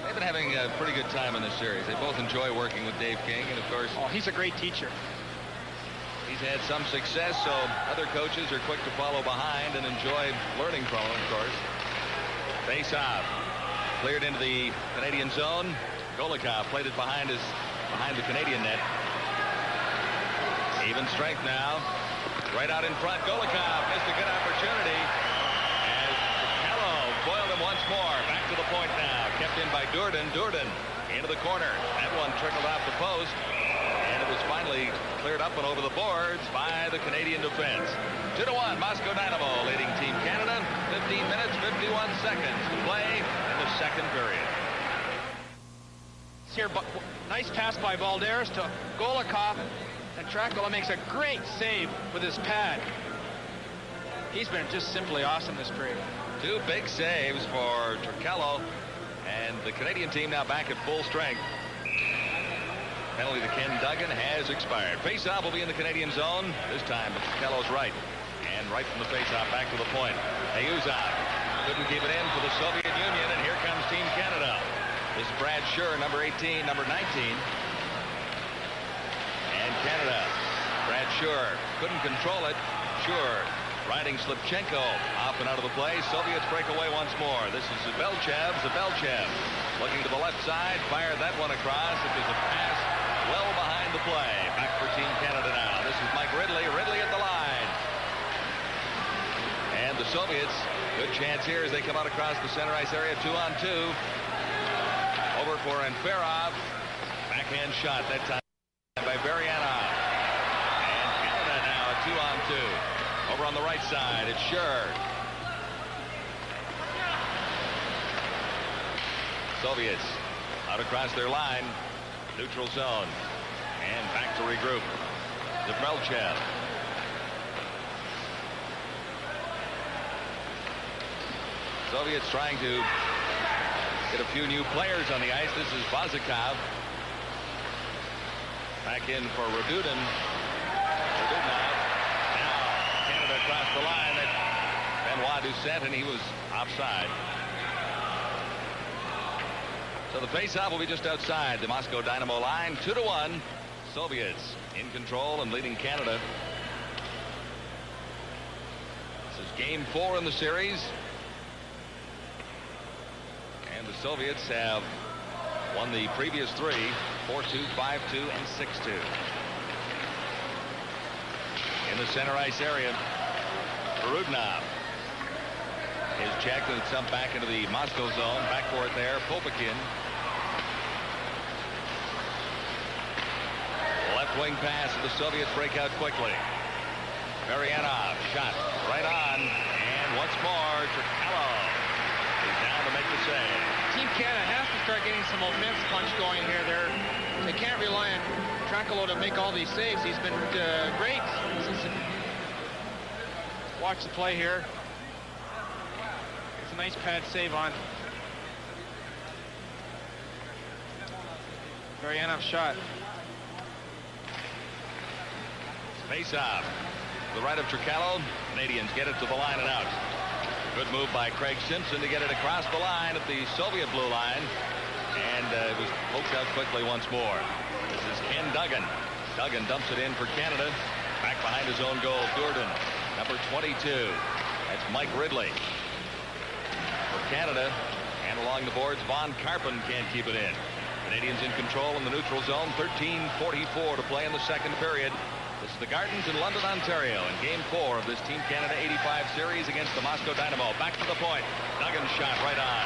They've been having a pretty good time in this series. They both enjoy working with Dave King, and of course, oh, he's a great teacher. He's had some success, so other coaches are quick to follow behind and enjoy learning from him, of course. Face off. Cleared into the Canadian zone. Golikov played it behind the Canadian net. Even strength now. Right out in front. Golikov missed a good opportunity. As Hello foiled him once more. Back to the point now. Kept in by Durden. Durden into the corner. That one trickled off the post. And it was finally cleared up and over the boards by the Canadian defense. 2-1, Moscow Dynamo leading Team Canada. 15 minutes, 51 seconds to play in the second period. Here, nice pass by Balderis to Golikov, and Trakola makes a great save with his pad. He's been just simply awesome this period. Two big saves for Trakola, and the Canadian team now back at full strength. Penalty to Ken Duggan has expired. Faceoff will be in the Canadian zone this time, but Trakelo's right. And right from the faceoff back to the point. Ayuzov couldn't keep it in for the Soviet Union, and here comes Team Canada. This is Brad Scher, number 18, number 19. And Canada. Brad Scher couldn't control it. Scher riding Slipchenko off and out of the play. Soviets break away once more. This is Zabelchev. Zabelchev looking to the left side. Fired that one across. It was a pass well behind the play. Back for Team Canada now. This is Mike Ridley. Ridley at the line. And the Soviets, good chance here as they come out across the center ice area. 2-on-2. Over for Anferov. Backhand shot that time by Varianov. And Canada now at 2-on-2. Over on the right side, it's Scher. Soviets out across their line. Neutral zone. And back to regroup. Zabelchev. Soviets trying to get a few new players on the ice. This is Vazikov. Back in for Radudin. Radudinov. Now Canada across the line. That Benoit Doucette, and he was offside. So the face-off will be just outside the Moscow Dynamo line. 2-1. Soviets in control and leading Canada. This is game 4 in the series. And the Soviets have won the previous 3, 4-2, 5-2, and 6-2. In the center ice area, Rudnov is checked, and it's dumped back into the Moscow zone. Back for it there, Popakin. Left wing pass, and the Soviets break out quickly. Varianov, shot right on, and once more, Trakola is down to make the save. Team Canada has to start getting some offense punch going here. They can't rely on Trakola to make all these saves. He's been great. Watch the play here. It's a nice pad save on Varianov's shot. Face off. To the right of Trichello. Canadians get it to the line and out. Good move by Craig Simpson to get it across the line at the Soviet blue line. And it was poked out quickly once more. This is Ken Duggan. Duggan dumps it in for Canada. Back behind his own goal, Durden, number 22. That's Mike Ridley. For Canada, and along the boards, Von Karpen can't keep it in. Canadians in control in the neutral zone. 13:44 to play in the second period. This is the Gardens in London, Ontario, in Game 4 of this Team Canada 85 series against the Moscow Dynamo. Back to the point. Duggan's shot right on.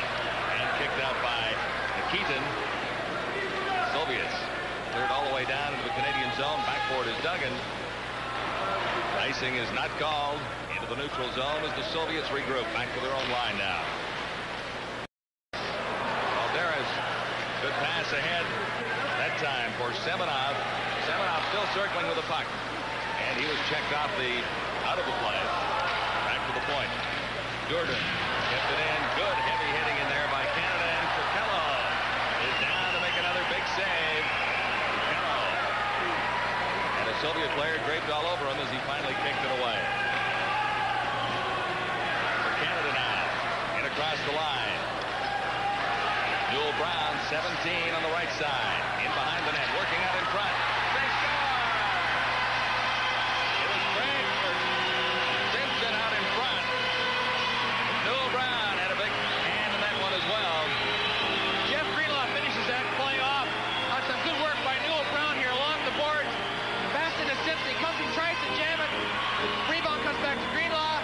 And kicked out by Nikitin. Soviets cleared all the way down into the Canadian zone. Backboard is Duggan. Icing is not called. Into the neutral zone as the Soviets regroup. Back to their own line now. Balderis. Good pass ahead. That time for Semenov. Semenov still circling with the puck. And he was checked off out of the play. Back to the point. Durden kept it in. Good heavy hitting in there by Canada. And Trichello is down to make another big save. Trichello. And a Soviet player draped all over him as he finally kicked it away. For Canada now. In across the line. Newell Brown, 17 on the right side. In behind the net. Working out in front. They score! It was great for Simpson out in front. Newell Brown had a big hand in that one as well. Jeff Greenlaw finishes that play off. Some good work by Newell Brown here along the boards. Fast into Simpson. He comes and tries to jam it. Rebound comes back to Greenlaw.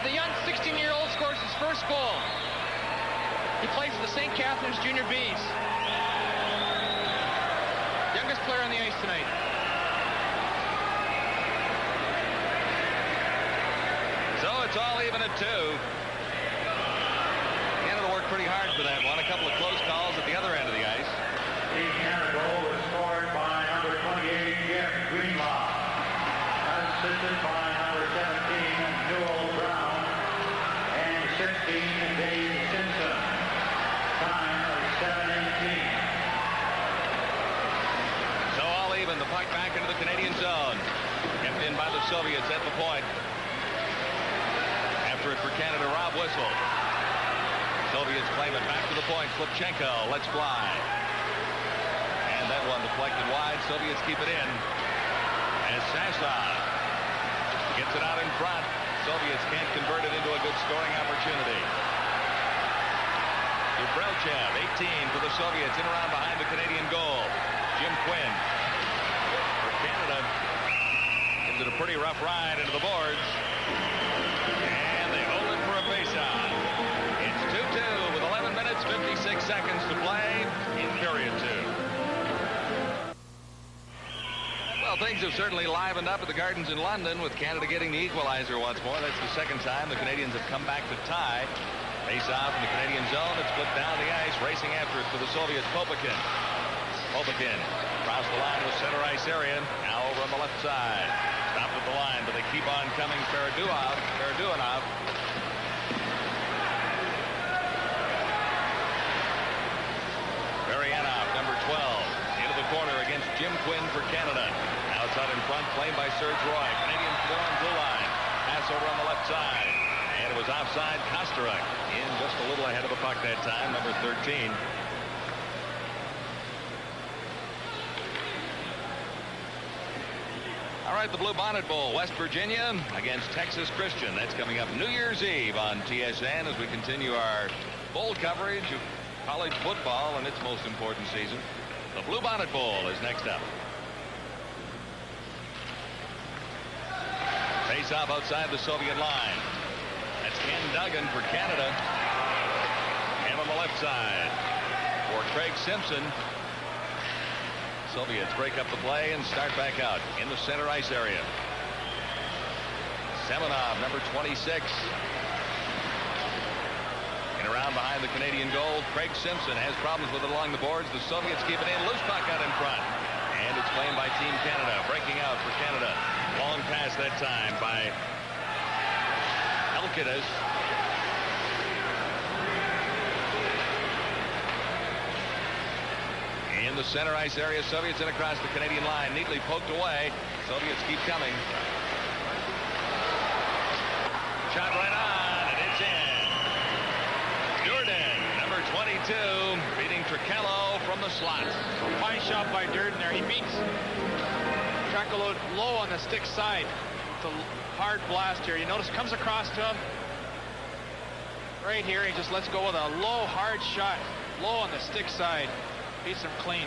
The young 16-year-old scores his first goal. He plays for the St. Catharines Junior Bees. Youngest player on the ice tonight. So it's all even at 2. Canada worked pretty hard for that one. A couple of close calls at the other end of the ice. The Canada goal was scored by number 28, Jeff Greenlaw. Assisted by number 17, Newell Brown. And 16, Dave Simpson. Time of 7:18. So all even. The puck back into the Canadian zone. Kept in by the Soviets at the point. After it for Canada, Rob Whistle. Soviets claim it back to the point. Slipchenko lets fly. And that one deflected wide. Soviets keep it in. As Sasov gets it out in front. Soviets can't convert it into a good scoring opportunity. Dubrelchev, 18 for the Soviets, in around behind the Canadian goal. Jim Quinn for Canada gives it a pretty rough ride into the boards. And they hold it for a faceoff. It's 2-2 with 11 minutes, 56 seconds to play in period 2. Well, things have certainly livened up at the Gardens in London with Canada getting the equalizer once more. That's the second time the Canadians have come back to tie. Face off in the Canadian zone. It's flipped down the ice. Racing after it for the Soviets. Popokin. Popokin across the line to the center ice area. Now over on the left side. Stopped at the line, but they keep on coming. Faraduanov. Varianov, number 12. Into the corner against Jim Quinn for Canada. Now it's out in front. Claimed by Serge Roy. Canadians still on blue line. Pass over on the left side. And it was offside. Kosteruk in just a little ahead of the puck that time, number 13. All right, the Blue Bonnet Bowl, West Virginia against Texas Christian. That's coming up New Year's Eve on TSN as we continue our bowl coverage of college football in its most important season. The Blue Bonnet Bowl is next up. Face off outside the Soviet line. That's Ken Duggan for Canada. And on the left side for Craig Simpson. Soviets break up the play and start back out in the center ice area. Semenov, number 26. And around behind the Canadian goal, Craig Simpson has problems with it along the boards. The Soviets keep it in. Loose puck out in front. And it's claimed by Team Canada. Breaking out for Canada. Long pass that time by Elkidas. In the center ice area, Soviets in across the Canadian line. Neatly poked away. Soviets keep coming. shot right on, and it's in. Durden, number 22, beating Trichello from the slot. Fine shot by Durden there. He beats Trichello low on the stick side. It's a hard blast here. You notice comes across to him right here. He just lets go with a low, hard shot. Low on the stick side. Beats him clean.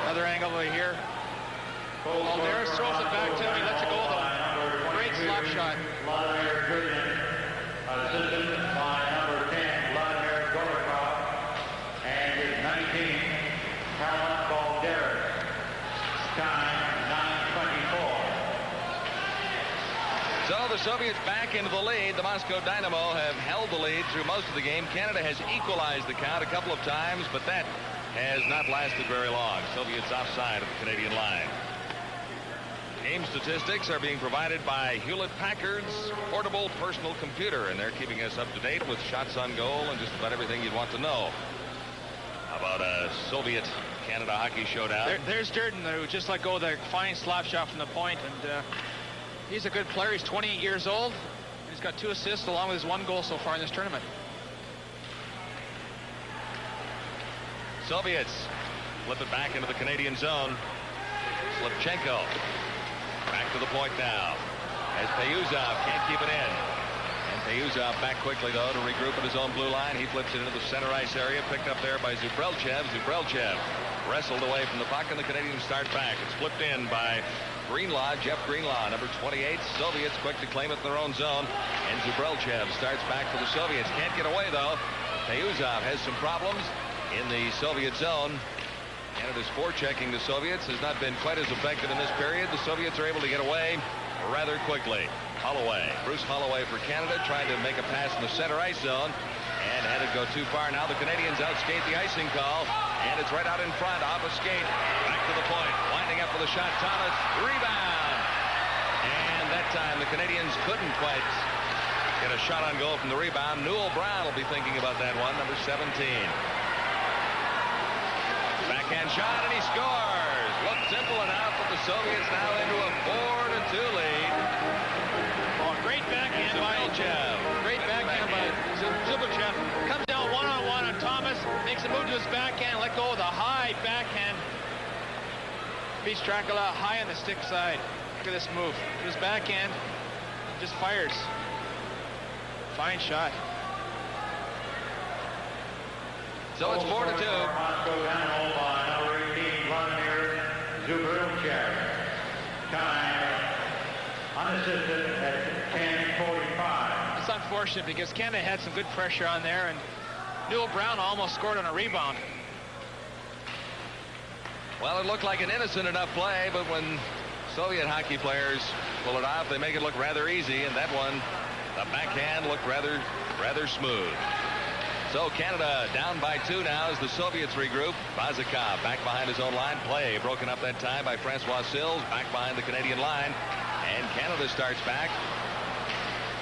Another angle over here. Baldерис throws it back to him. He lets it go with a great slap shot. Assisted by number 10, Vladimir Golikov, and his 19, Talent Baldерис. Time 9:24. So the Soviets back into the lead. The Moscow Dynamo have held the lead through most of the game. Canada has equalized the count a couple of times, but that has not lasted very long. Soviets offside at the Canadian line. Game statistics are being provided by Hewlett-Packard's portable personal computer, and they're keeping us up to date with shots on goal and just about everything you'd want to know about a Soviet-Canada hockey showdown. There's Durden, who just let go of the fine slap shot from the point, and he's a good player. He's 28 years old. He's got 2 assists along with his 1 goal so far in this tournament. Soviets flip it back into the Canadian zone. Slipchenko back to the point now as Payuzov can't keep it in. And Payuzov back quickly, though, to regroup at his own blue line. He flips it into the center ice area, picked up there by Zubrelchev. Zubrelchev wrestled away from the puck, and the Canadians start back. It's flipped in by Greenlaw, Jeff Greenlaw, number 28. Soviets quick to claim it in their own zone. And Zubrelchev starts back for the Soviets. Can't get away, though. Payuzov has some problems in the Soviet zone. Canada's forechecking the Soviets has not been quite as effective in this period. The Soviets are able to get away rather quickly. Holloway, Bruce Holloway for Canada, trying to make a pass in the center ice zone and had it go too far. Now the Canadians outskate the icing call, and it's right out in front, off a skate, back to the point, winding up with a shot. Thomas, rebound, and that time the Canadians couldn't quite get a shot on goal from the rebound. Newell Brown will be thinking about that one, number 17. Backhand shot, and he scores. Looked simple enough, but the Soviets now into a 4-2 lead. Oh, great backhand by Zubrelchev. Great backhand by Zubrelchev. Comes down one-on-one on Thomas, makes a move to his backhand, let go of the high backhand. Beats Trichello high on the stick side. Look at this move. His backhand just fires. Fine shot. So it's 4-2. Moscow Dynamo by number 18, Vladimir Zubrelchev. Time unassisted at 10:45. It's unfortunate because Canada had some good pressure on there, and Newell Brown almost scored on a rebound. Well, it looked like an innocent enough play, but when Soviet hockey players pull it off, they make it look rather easy, and that one, the backhand, looked rather smooth. So Canada down by 2 now as the Soviets regroup. Vazikov back behind his own line. Play broken up that time by Francois Sills back behind the Canadian line. And Canada starts back.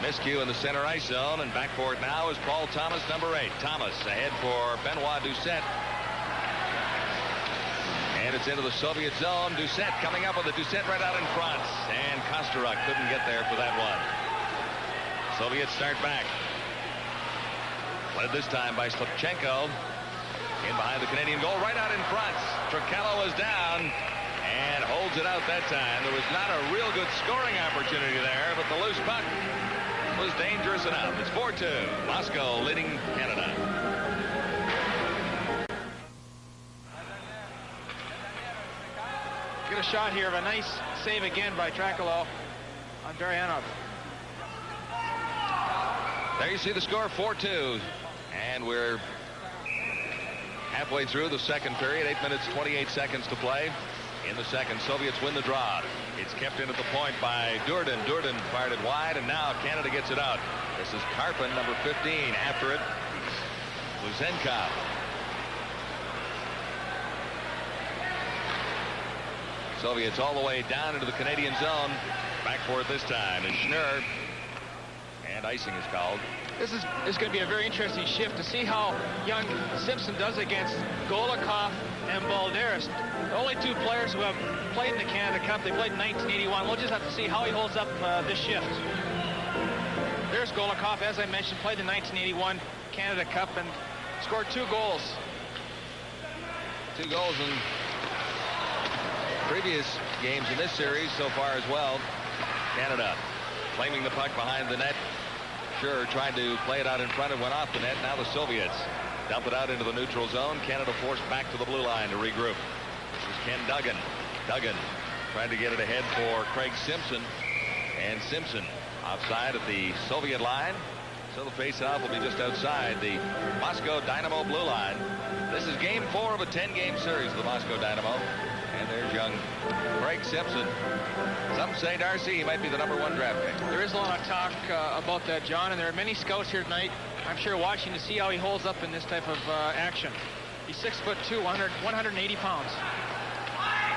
Miscue in the center ice zone, and back for it now is Paul Thomas, number 8. Thomas ahead for Benoit Doucette. And it's into the Soviet zone. Doucette coming up with a Doucette right out in front. And Kosteruk couldn't get there for that one. Soviets start back. Led this time by Slipchenko. In behind the Canadian goal, right out in front. Trichello is down and holds it out that time. There was not a real good scoring opportunity there, but the loose puck was dangerous enough. It's 4-2. Moscow leading Canada. Get a shot here of a nice save again by Trichello on Durianov. There you see the score, 4-2. And we're halfway through the second period. 8 minutes, 28 seconds to play. In the second, Soviets win the draw. It's kept in at the point by Durden. Durden fired it wide, and now Canada gets it out. This is Karpin, number 15. After it, Luzenkov. Soviets all the way down into the Canadian zone. Back for it this time is Schnurr. And and icing is called. This is going to be a very interesting shift to see how young Simpson does against Golikoff and Balderis. The only two players who have played in the Canada Cup. They played in 1981. We'll just have to see how he holds up this shift. There's Golikoff, as I mentioned, played the 1981 Canada Cup and scored 2 goals. 2 goals in previous games in this series so far as well. Canada claiming the puck behind the net. Sure, tried to play it out in front and went off the net. Now the Soviets dump it out into the neutral zone. Canada forced back to the blue line to regroup. This is Ken Duggan. Duggan trying to get it ahead for Craig Simpson. And Simpson offside at the Soviet line. So the face-off will be just outside the Moscow Dynamo blue line. This is game 4 of a 10-game series of the Moscow Dynamo. And there's young Craig Simpson. Some say, Darcy, he might be the #1 draft pick. There is a lot of talk about that, John, and there are many scouts here tonight, I'm sure, watching to see how he holds up in this type of action. He's 6'2", 180 pounds.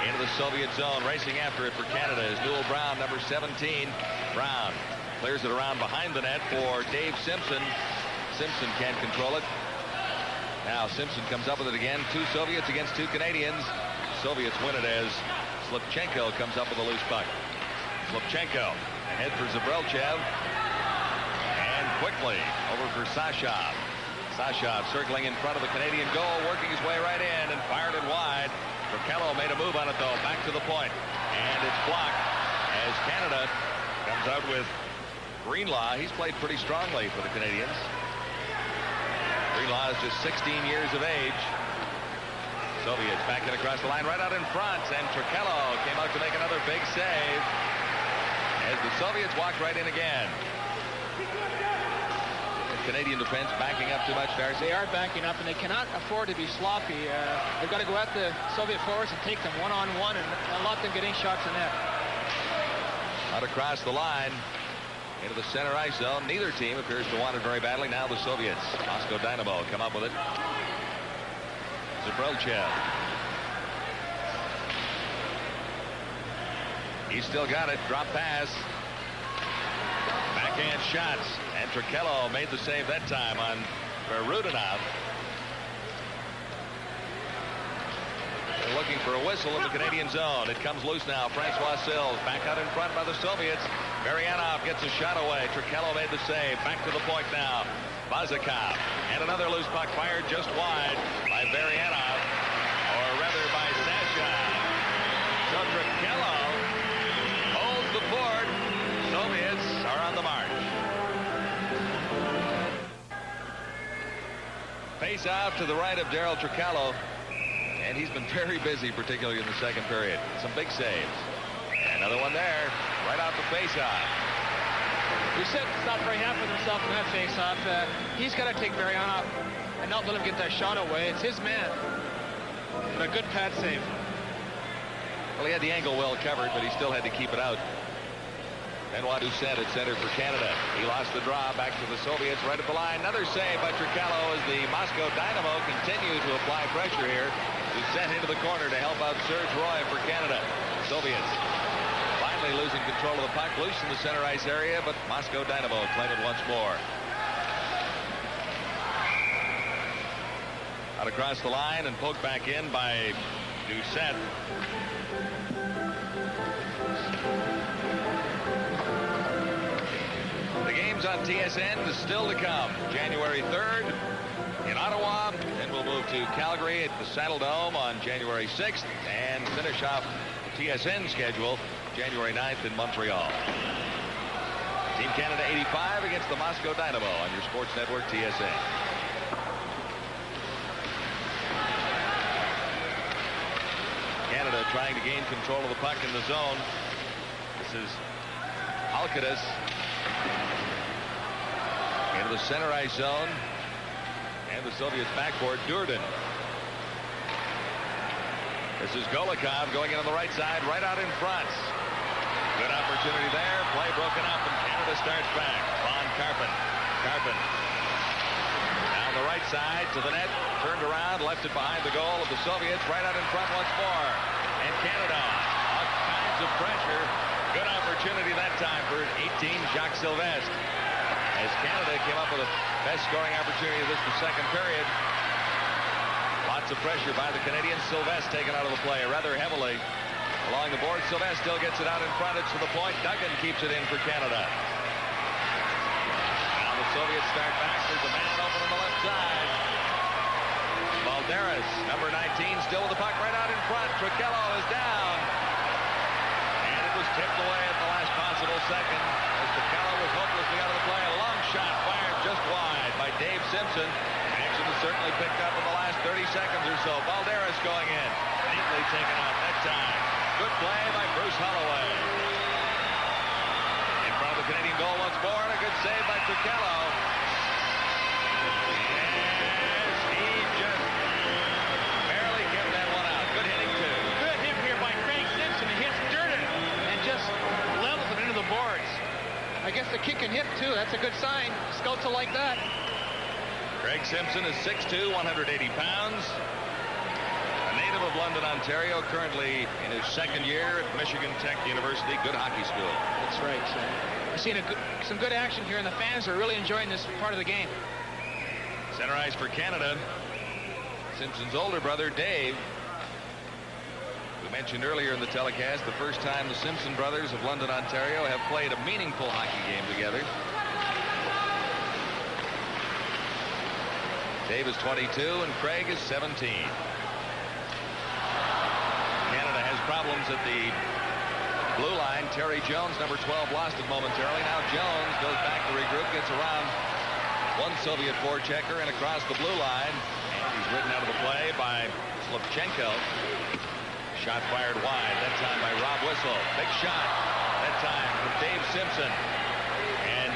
Into the Soviet zone, racing after it for Canada is Newell Brown, number 17. Brown clears it around behind the net for Dave Simpson. Simpson can't control it. Now Simpson comes up with it again. 2 Soviets against 2 Canadians. Soviets win it as Slipchenko comes up with a loose puck. Slipchenko ahead for Zabrelchev. And quickly over for Sashov. Sashov circling in front of the Canadian goal, working his way right in and fired it wide. Trichello made a move on it though, back to the point. And it's blocked as Canada comes out with Greenlaw. He's played pretty strongly for the Canadians. Greenlaw is just 16 years of age. Soviets backing across the line right out in front, and Trichello came out to make another big save as the Soviets walked right in again. The Canadian defense backing up too much, Darcy. They are backing up, and they cannot afford to be sloppy. They've got to go at the Soviet forwards and take them one-on-one and not let them get any shots in net. Out across the line into the center ice zone. Neither team appears to want it very badly. Now the Soviets. Moscow Dynamo come up with it. Zabrelchev. He's still got it. Drop pass. Backhand shots. And Trichello made the save that time on Rudinov. They're looking for a whistle in the Canadian zone. It comes loose now. Francois Sills back out in front by the Soviets. Marianov gets a shot away. Trichello made the save. Back to the point now. Vazikov. And another loose puck fired just wide by Marianov. Or rather by Sasha. So Trichello holds the fort. Soviets are on the march. Face off to the right of Darryl Trichello. And he's been very busy, particularly in the second period. Some big saves. Another one there, right off the face-off. Doucette's not very happy with himself in that face-off. He's got to take Marianov and not let him get that shot away. It's his man. But a good pad save. Well, he had the angle well covered, but he still had to keep it out. Benoit Doucette at center for Canada. He lost the draw back to the Soviets right at the line. Another save by Trichello as the Moscow Dynamo continue to apply pressure here. Doucette into the corner to help out Serge Roy for Canada. Soviets finally losing control of the puck, loose in the center ice area, but Moscow Dynamo claim it once more. Out across the line and poked back in by Doucette. The games on TSN is still to come. January 3rd in Ottawa. Then we'll move to Calgary at the Saddle Dome on January 6th and finish off the TSN schedule January 9th in Montreal. Team Canada 85 against the Moscow Dynamo on your sports network TSN. Canada trying to gain control of the puck in the zone. This is Alcaraz into the center ice zone. And the Soviets backboard, Durden. This is Golikov going in on the right side, right out in front. Good opportunity there. Play broken up, and Canada starts back. Von Karpen. Karpen down the right side to the net. Turned around, left it behind the goal of the Soviets. Right out in front once more. And Canada, all kinds of pressure. Good opportunity that time for 18 Jacques Sylvestre. As Canada came up with the best scoring opportunity of this the second period. Lots of pressure by the Canadians. Sylvestre taken out of the play rather heavily along the board. Sylvestre still gets it out in front. It's to the point. Duggan keeps it in for Canada. Now the Soviets start back. There's a man open on the left side. Balderis, number 19, still with the puck right out in front. Trichello is down. And it was tipped away at the last possible second as Trichello was hopelessly out of the play. A long shot fired just wide by Dave Simpson. Action was certainly picked up in the last 30 seconds or so. Balderis going in. Neatly taken out that time. Good play by Bruce Holloway. In front of the Canadian goal once more, and a good save by Trichello. Yes, he just barely kept that one out. Good hitting, too. Good hit here by Craig Simpson. He hits Durden and just levels it into the boards. I guess the kick and hit, too. That's a good sign. Scouts will like that. Craig Simpson is 6'2", 180 pounds. A native of London, Ontario, currently in his second year at Michigan Tech University. Good hockey school. That's right. We're seeing some good action here, and the fans are really enjoying this part of the game. Center ice for Canada. Simpson's older brother, Dave. We mentioned earlier in the telecast the first time the Simpson brothers of London, Ontario have played a meaningful hockey game together. Dave is 22 and Craig is 17. Canada has problems at the blue line. Terry Jones, number 12, lost it momentarily. Now Jones goes back to regroup, gets around one Soviet forechecker and across the blue line. And he's ridden out of the play by Slavchenko. Shot fired wide, that time by Rob Whistle. Big shot, that time from Dave Simpson. And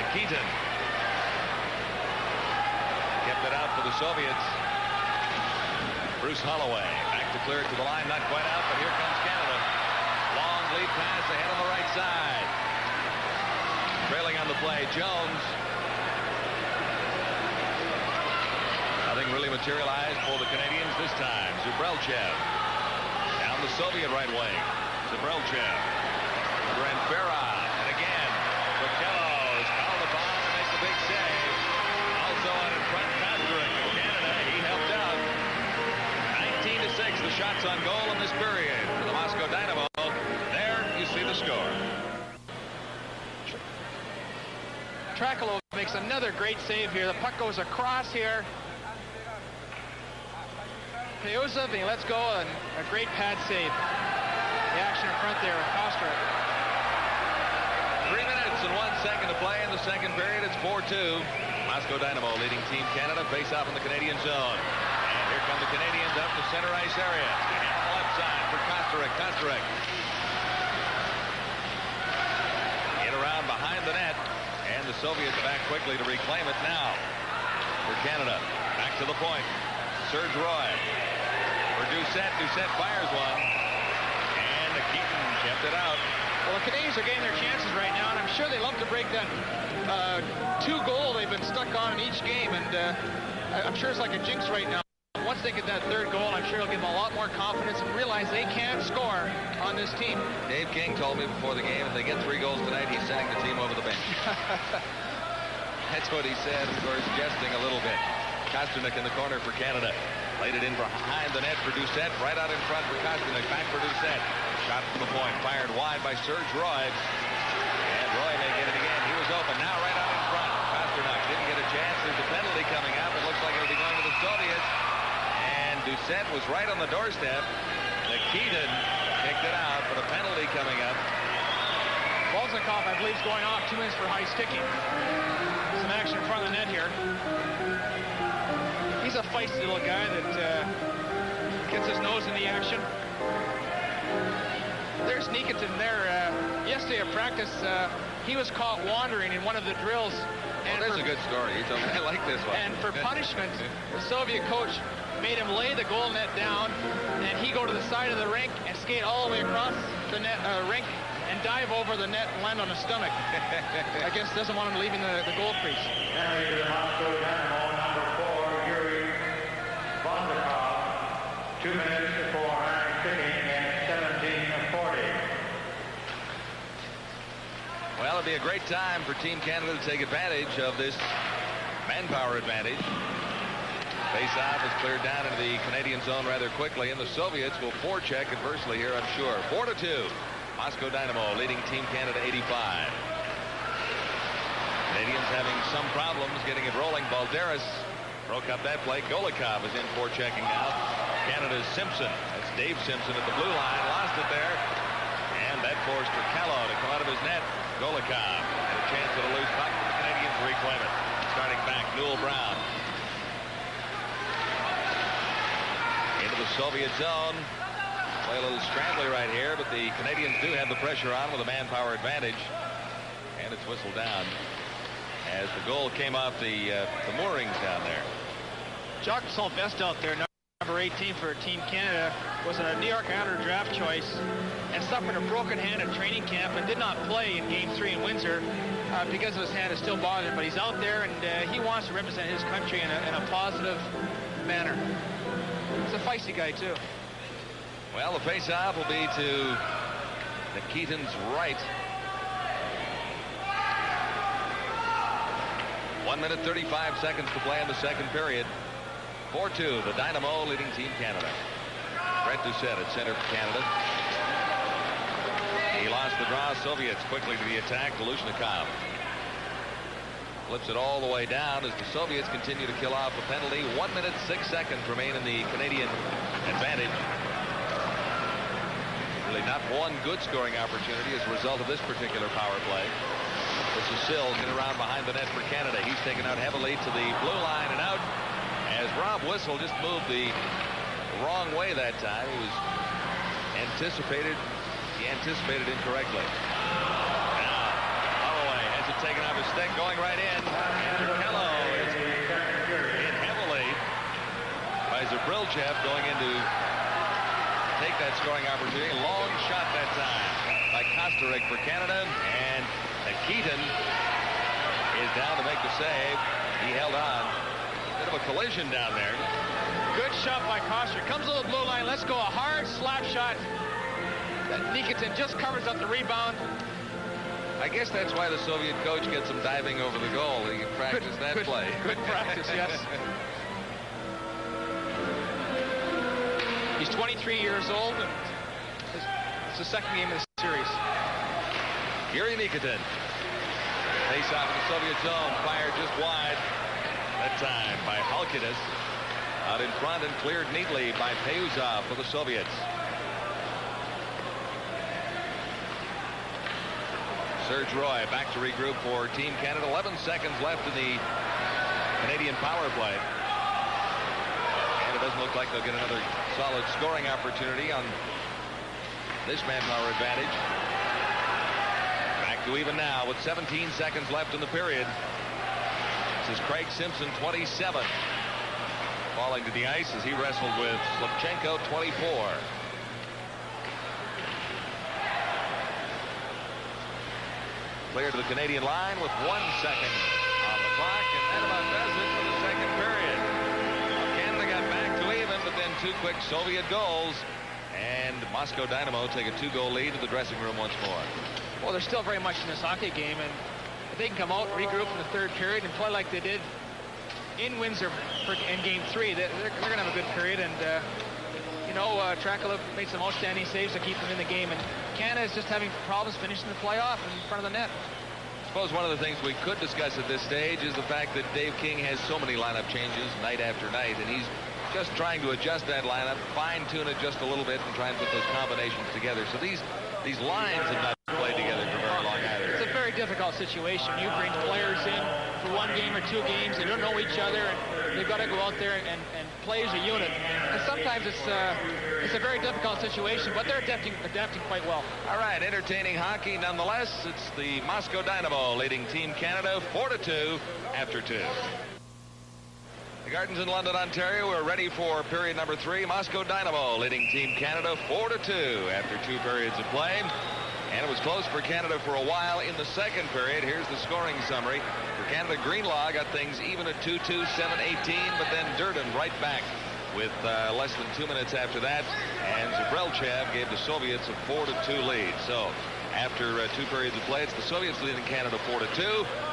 Nikitin kept it out for the Soviets. Bruce Holloway back to clear it to the line, not quite out, but here comes Canada. Long lead pass ahead on the right side. Trailing on the play, Jones. Nothing really materialized for the Canadians this time. Zubrelchev down the Soviet right wing. Zubrelchev. Renfera. And again, Trichello is called upon to make the big save. Also out in front, Patrick of Canada. He helped out. 19-6, the shots on goal in this period for the Moscow Dynamo. There you see the score. Trichello makes another great save here. The puck goes across here. Peyuzov, he lets go, and a great pad save. The action in front there with Kostra. 3 minutes and 1 second to play in the second period. It's 4-2. Moscow Dynamo leading Team Canada. Face off in the Canadian zone. And here come the Canadians up the center ice area. And on the left side for Kostarek. Kostarek. Get around behind the net. And the Soviets back quickly to reclaim it now for Canada. Back to the point. Serge Roy for Doucette. Doucette fires one. And Nikitin kept it out. Well, the Canadians are getting their chances right now, and I'm sure they love to break that 2-goal they've been stuck on in each game, and I'm sure it's like a jinx right now. Once they get that third goal, I'm sure it'll give them a lot more confidence and realize they can score on this team. Dave King told me before the game, if they get 3 goals tonight, he's sending the team over the bench. That's what he said, of course, jesting a little bit. Kosternik in the corner for Canada. Laid it in behind the net for Doucette. Right out in front for Kosternik. Back for Doucette. Shot from the point. Fired wide by Serge Roy. And Roy may get it again. He was open. Now right out in front. Kosternik didn't get a chance. There's a penalty coming up. It looks like it'll be going to the Soviets. And Doucette was right on the doorstep. Nikitin kicked it out, but a penalty coming up. Balzakov, I believe, is going off 2 minutes for high sticking. Some action in front of the net here. He's a feisty little guy that gets his nose in the action. There's Nikitin there. Yesterday at practice, he was caught wandering in one of the drills. And there's a good story. I like this one. And for punishment, the Soviet coach made him lay the goal net down, and he go to the side of the rink and skate all the way across the net rink and dive over the net and land on his stomach. I guess doesn't want him leaving the goal crease. Penalty to the Moscow Dynamo, number 4, Yuri Balderis. 2 minutes before iron sticking and 17:40. Well, it'd be a great time for Team Canada to take advantage of this manpower advantage. Face-off is cleared down into the Canadian zone rather quickly, and the Soviets will forecheck adversely here, I'm sure. 4-2. Moscow Dynamo leading Team Canada 85. Canadians having some problems getting it rolling. Balderis broke up that play. Golikov is in forechecking now. Canada's Simpson. That's Dave Simpson at the blue line. Lost it there. And that forced Callow to come out of his net. Golikov had a chance at a loose puck. The Canadians reclaim it. Starting back, Newell Brown. Into the Soviet zone. Play a little scrambly right here, but the Canadians do have the pressure on with a manpower advantage. And it's whistled down as the goal came off the moorings down there. Jacques Sylvestre out there, number 18 for Team Canada, was a New York Islander draft choice and suffered a broken hand at training camp and did not play in Game 3 in Windsor because of his hand is still bothered. But he's out there, and he wants to represent his country in a positive manner. He's a feisty guy, too. Well, the face-off will be to Nikitin's right. 1 minute 35 seconds to play in the second period. 4-2, the Dynamo leading Team Canada. Brett Doucette at center for Canada. He lost the draw. Soviets quickly to the attack. Lushnikov flips it all the way down as the Soviets continue to kill off a penalty. 1 minute 6 seconds remain in the Canadian advantage. Really not one good scoring opportunity as a result of this particular power play. This is Sills in around behind the net for Canada. He's taken out heavily to the blue line and out as Rob Whistle just moved the wrong way that time. He anticipated incorrectly. Now Holloway has it taken off his stick, going right in. And Kello is hit heavily by Zabrilchev, going in to take that scoring opportunity. Long shot that time by Kostarik for Canada, and Nikitin is down to make the save. He held on. Bit of a collision down there. Good shot by Kostarik. Comes to the blue line. Let's go. A hard slap shot. Nikitin just covers up the rebound. I guess that's why the Soviet coach gets him diving over the goal. He can practice that play. Good practice, yes. He's 23 years old, and it's the second game of the series. Yuri Nikitin. Face off in the Soviet zone. Fired just wide. That time by Halkitis. Out in front and cleared neatly by Payuzov for the Soviets. Serge Roy back to regroup for Team Canada. 11 seconds left in the Canadian power play. And it doesn't look like they'll get another solid scoring opportunity on this manpower advantage. Back to even now with 17 seconds left in the period. This is Craig Simpson, 27. Falling to the ice as he wrestled with Slipchenko, 24. Clear to the Canadian line with 1 second on the clock, and that about does it for the second period. Canada got back to even, but then two quick Soviet goals, and Moscow Dynamo take a 2-goal lead to the dressing room once more. Well, they're still very much in this hockey game, and if they can come out, regroup in the third period, and play like they did in Windsor in Game 3, they're going to have a good period. And Trakalov made some outstanding saves to keep them in the game, and Canada is just having problems finishing the playoff in front of the net. I suppose one of the things we could discuss at this stage is the fact that Dave King has so many lineup changes night after night, and he's just trying to adjust that lineup, fine-tune it just a little bit, and try and put those combinations together. So these lines have not played together for very long either. It's a very difficult situation. You bring players in for 1 game or 2 games. They don't know each other, and they've got to go out there and play as a unit. And sometimes it's a very difficult situation, but they're adapting quite well. All right, entertaining hockey nonetheless. It's the Moscow Dynamo leading Team Canada 4-2 after 2. The Gardens in London, Ontario, are ready for period number 3. Moscow Dynamo leading Team Canada 4-2 after 2 periods of play. And it was close for Canada for a while in the second period. Here's the scoring summary. For Canada, Greenlaw got things even at 2-2, 7-18, but then Durden right back with less than 2 minutes after that. And Zabrilchev gave the Soviets a 4-2 lead. So after 2 periods of play. It's the Soviets leading Canada 4-2.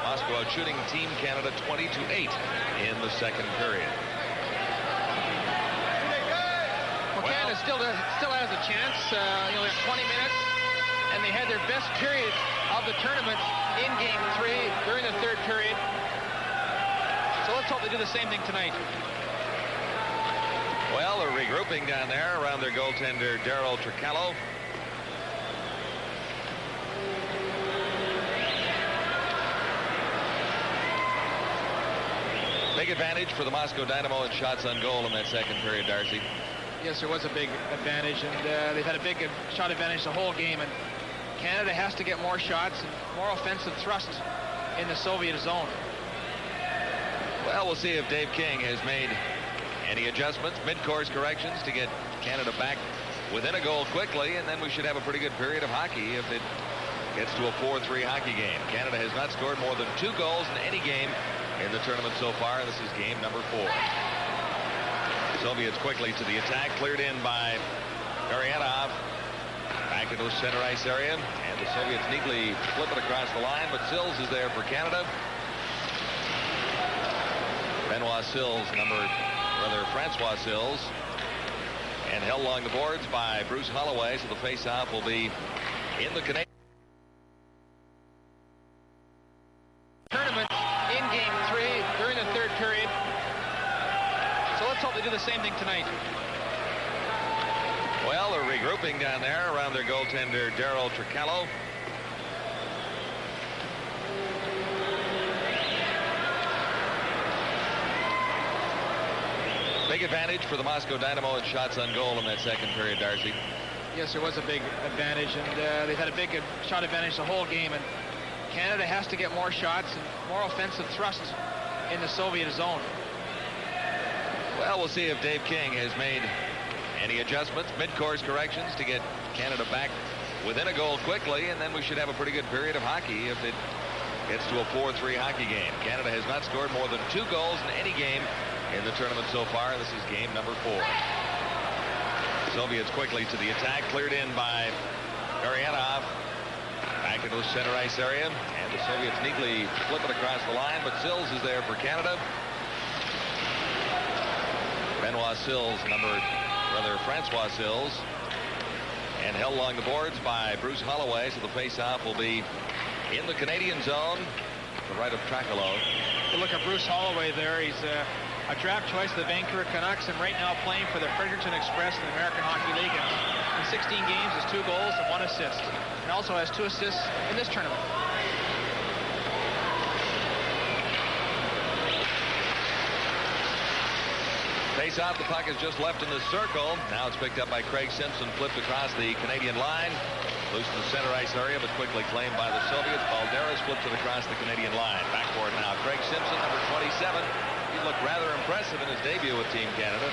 Moscow out shooting Team Canada 20-8 in the second period. Well, Canada still has a chance. You know, they have 20 minutes, and they had their best period of the tournament in Game 3 during the third period. So let's hope they do the same thing tonight. Well, they're regrouping down there around their goaltender, Darryl Tricallo. Big advantage for the Moscow Dynamo in shots on goal in that second period, Darcy. Yes, there was a big advantage, and they've had a big shot advantage the whole game, and Canada has to get more shots and more offensive thrust in the Soviet zone. Well, we'll see if Dave King has made any adjustments, mid-course corrections to get Canada back within a goal quickly, and then we should have a pretty good period of hockey if it gets to a 4-3 hockey game. Canada has not scored more than 2 goals in any game in the tournament so far. This is game number 4. Soviets quickly to the attack, cleared in by Gurianov. Back into the center ice area, and the Soviets neatly flip it across the line, but Sills is there for Canada. Francois Sills, and held along the boards by Bruce Holloway, so the face-off will be in the Canadian tournament in Game 3 during the third period. So let's hope they do the same thing tonight. Well, they're regrouping down there around their goaltender, Darryl Tricallo. Big advantage for the Moscow Dynamo in shots on goal in that second period, Darcy. Yes, there was a big advantage, and they've had a big shot advantage the whole game, and Canada has to get more shots and more offensive thrust in the Soviet zone. Well, we'll see if Dave King has made any adjustments, mid-course corrections to get Canada back within a goal quickly, and then we should have a pretty good period of hockey if it gets to a 4-3 hockey game. Canada has not scored more than 2 goals in any game in the tournament so far. This is game number 4. Soviets quickly to the attack, cleared in by Gurianov. Back into the center ice area, and the Soviets neatly flip it across the line, but Sills is there for Canada. Francois Sills, and held along the boards by Bruce Holloway, so the face-off will be in the Canadian zone to the right of Tricallo. Look at Bruce Holloway there. He's a draft choice of the Vancouver Canucks, and right now playing for the Fredericton Express in the American Hockey League. In 16 games, has 2 goals and 1 assist, and also has 2 assists in this tournament. Face off, the puck is just left in the circle. Now it's picked up by Craig Simpson, flipped across the Canadian line. Loose in the center ice area, but quickly claimed by the Soviets. Balderis flips it across the Canadian line. Back for it now. Craig Simpson, number 27. He looked rather impressive in his debut with Team Canada.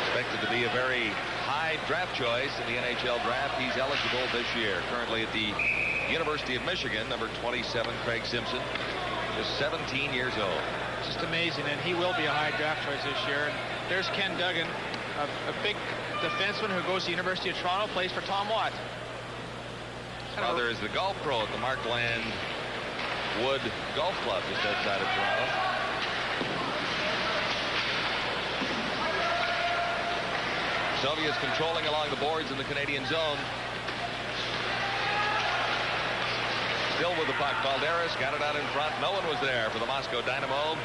Expected to be a very high draft choice in the NHL draft. He's eligible this year. Currently at the University of Michigan, number 27, Craig Simpson, just 17 years old. Just amazing, and he will be a high draft choice this year. And there's Ken Duggan, a big defenseman who goes to the University of Toronto, plays for Tom Watt. Father is the golf pro at the Markland Wood Golf Club just outside of Toronto. Soviets controlling along the boards in the Canadian zone. Still with the puck, Balderis got it out in front. No one was there for the Moscow Dynamo.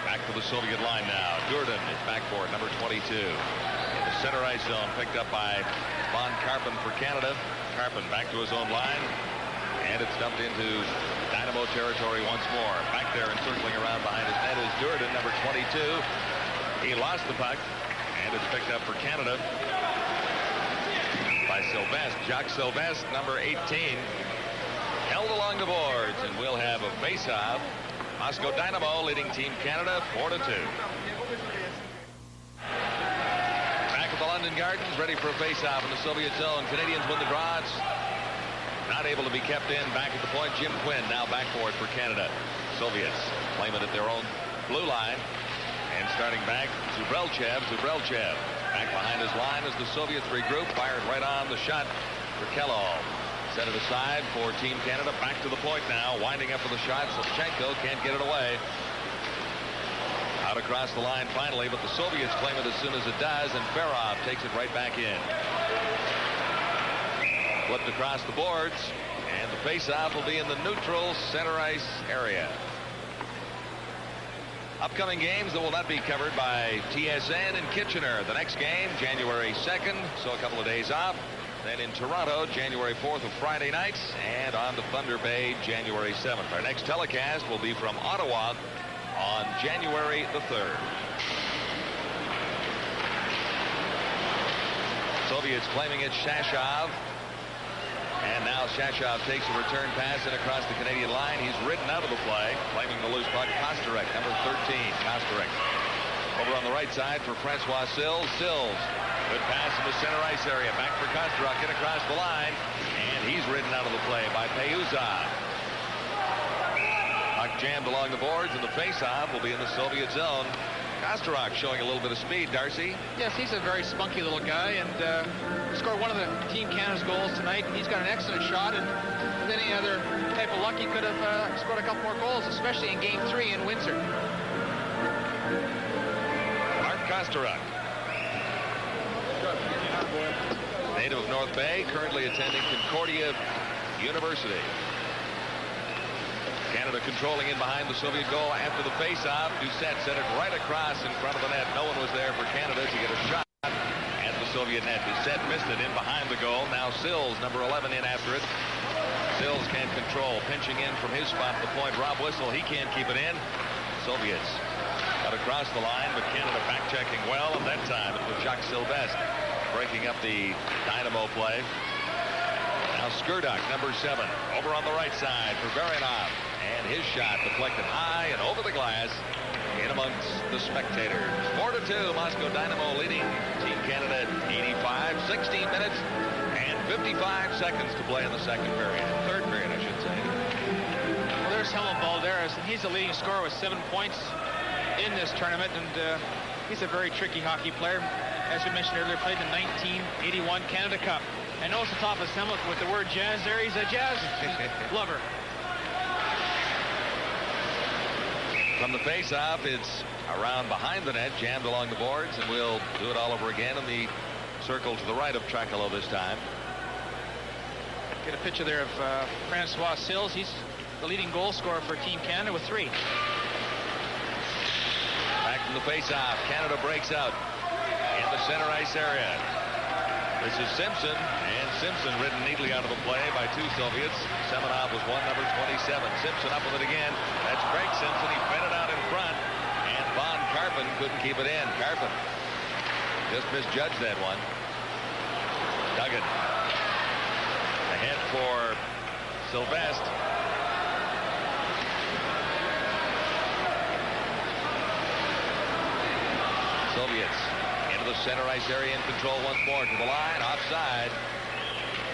Back to the Soviet line now. Durden is back for it, number 22. In the center ice zone, picked up by Von Karpen for Canada. Karpen back to his own line, and it's dumped into Dynamo territory once more. Back there and circling around behind his net is Durden, number 22. He lost the puck, and it's picked up for Canada by Sylvestre. Jacques Sylvestre, number 18. Held along the boards, and we'll have a face-off. Moscow Dynamo leading Team Canada 4-2. Back at the London Gardens, ready for a face-off in the Soviet zone. Canadians win the draw. It's not able to be kept in. Back at the point, Jim Quinn now back for it for Canada. Soviets claim it at their own blue line. And starting back, Zubrelchev. Back behind his line as the Soviets regroup. Fired right on the shot for Kellogg. Set it aside for Team Canada. Back to the point now. Winding up with a shot. Savchenko can't get it away. Out across the line finally, but the Soviets claim it as soon as it does, and Ferrov takes it right back in. Flipped across the boards, and the face-off will be in the neutral center ice area. Upcoming games that will not be covered by TSN in Kitchener. The next game, January 2nd, so a couple of days off. Then in Toronto, January 4th of Friday nights, and on to Thunder Bay, January 7th. Our next telecast will be from Ottawa on January the 3rd. Soviets claiming it's Shashov. And now Shashov takes a return pass in across the Canadian line. He's ridden out of the play, claiming the loose puck. Kostarek, number 13. Kostarek over on the right side for Francois Sills. Sills, good pass in the center ice area. Back for Kostarek, in across the line. And he's ridden out of the play by Payuzov. Puck jammed along the boards, and the face-off will be in the Soviet zone. Kostarek showing a little bit of speed, Darcy. Yes, he's a very spunky little guy, and scored one of the Team Canada's goals tonight. He's got an excellent shot, and with any other type of luck, he could have scored a couple more goals, especially in Game 3 in Windsor. Mark Kostarek, native of North Bay, currently attending Concordia University. Canada controlling in behind the Soviet goal after the face-off. Doucette set it right across in front of the net. No one was there for Canada to get a shot at the Soviet net. Doucette missed it in behind the goal. Now Sills, number 11, in after it. Sills can't control. Pinching in from his spot at the point. Rob Whistle, he can't keep it in. Soviets got across the line, but Canada back-checking well, and that time it was Jacques Sylvestre breaking up the Dynamo play. Now Skurduk, number 7, over on the right side for Baranov. And his shot deflected high and over the glass in amongst the spectators. 4-2, Moscow Dynamo leading Team Canada 85, 16 minutes and 55 seconds to play in the second period. Third period, I should say. Well, there's Helmut Balderis, and he's the leading scorer with 7 points in this tournament, and he's a very tricky hockey player. As we mentioned earlier, played in the 1981 Canada Cup. And notice the top of Helmut with the word jazz there. He's a jazz lover. From the face-off, it's around behind the net, jammed along the boards, and we'll do it all over again in the circle to the right of Trakalo this time. Get a picture there of Francois Sills. He's the leading goal scorer for Team Canada with 3. Back from the face-off, Canada breaks out in the center ice area. This is Simpson, and Simpson ridden neatly out of the play by 2 Soviets. Semenov was one, number 27. Simpson up with it again. That's Craig Simpson. He fed it out in front, and Von Karpin couldn't keep it in. Karpin just misjudged that one. Duggan ahead for Sylvestre. Soviets into the center ice area in control once more to the line, offside.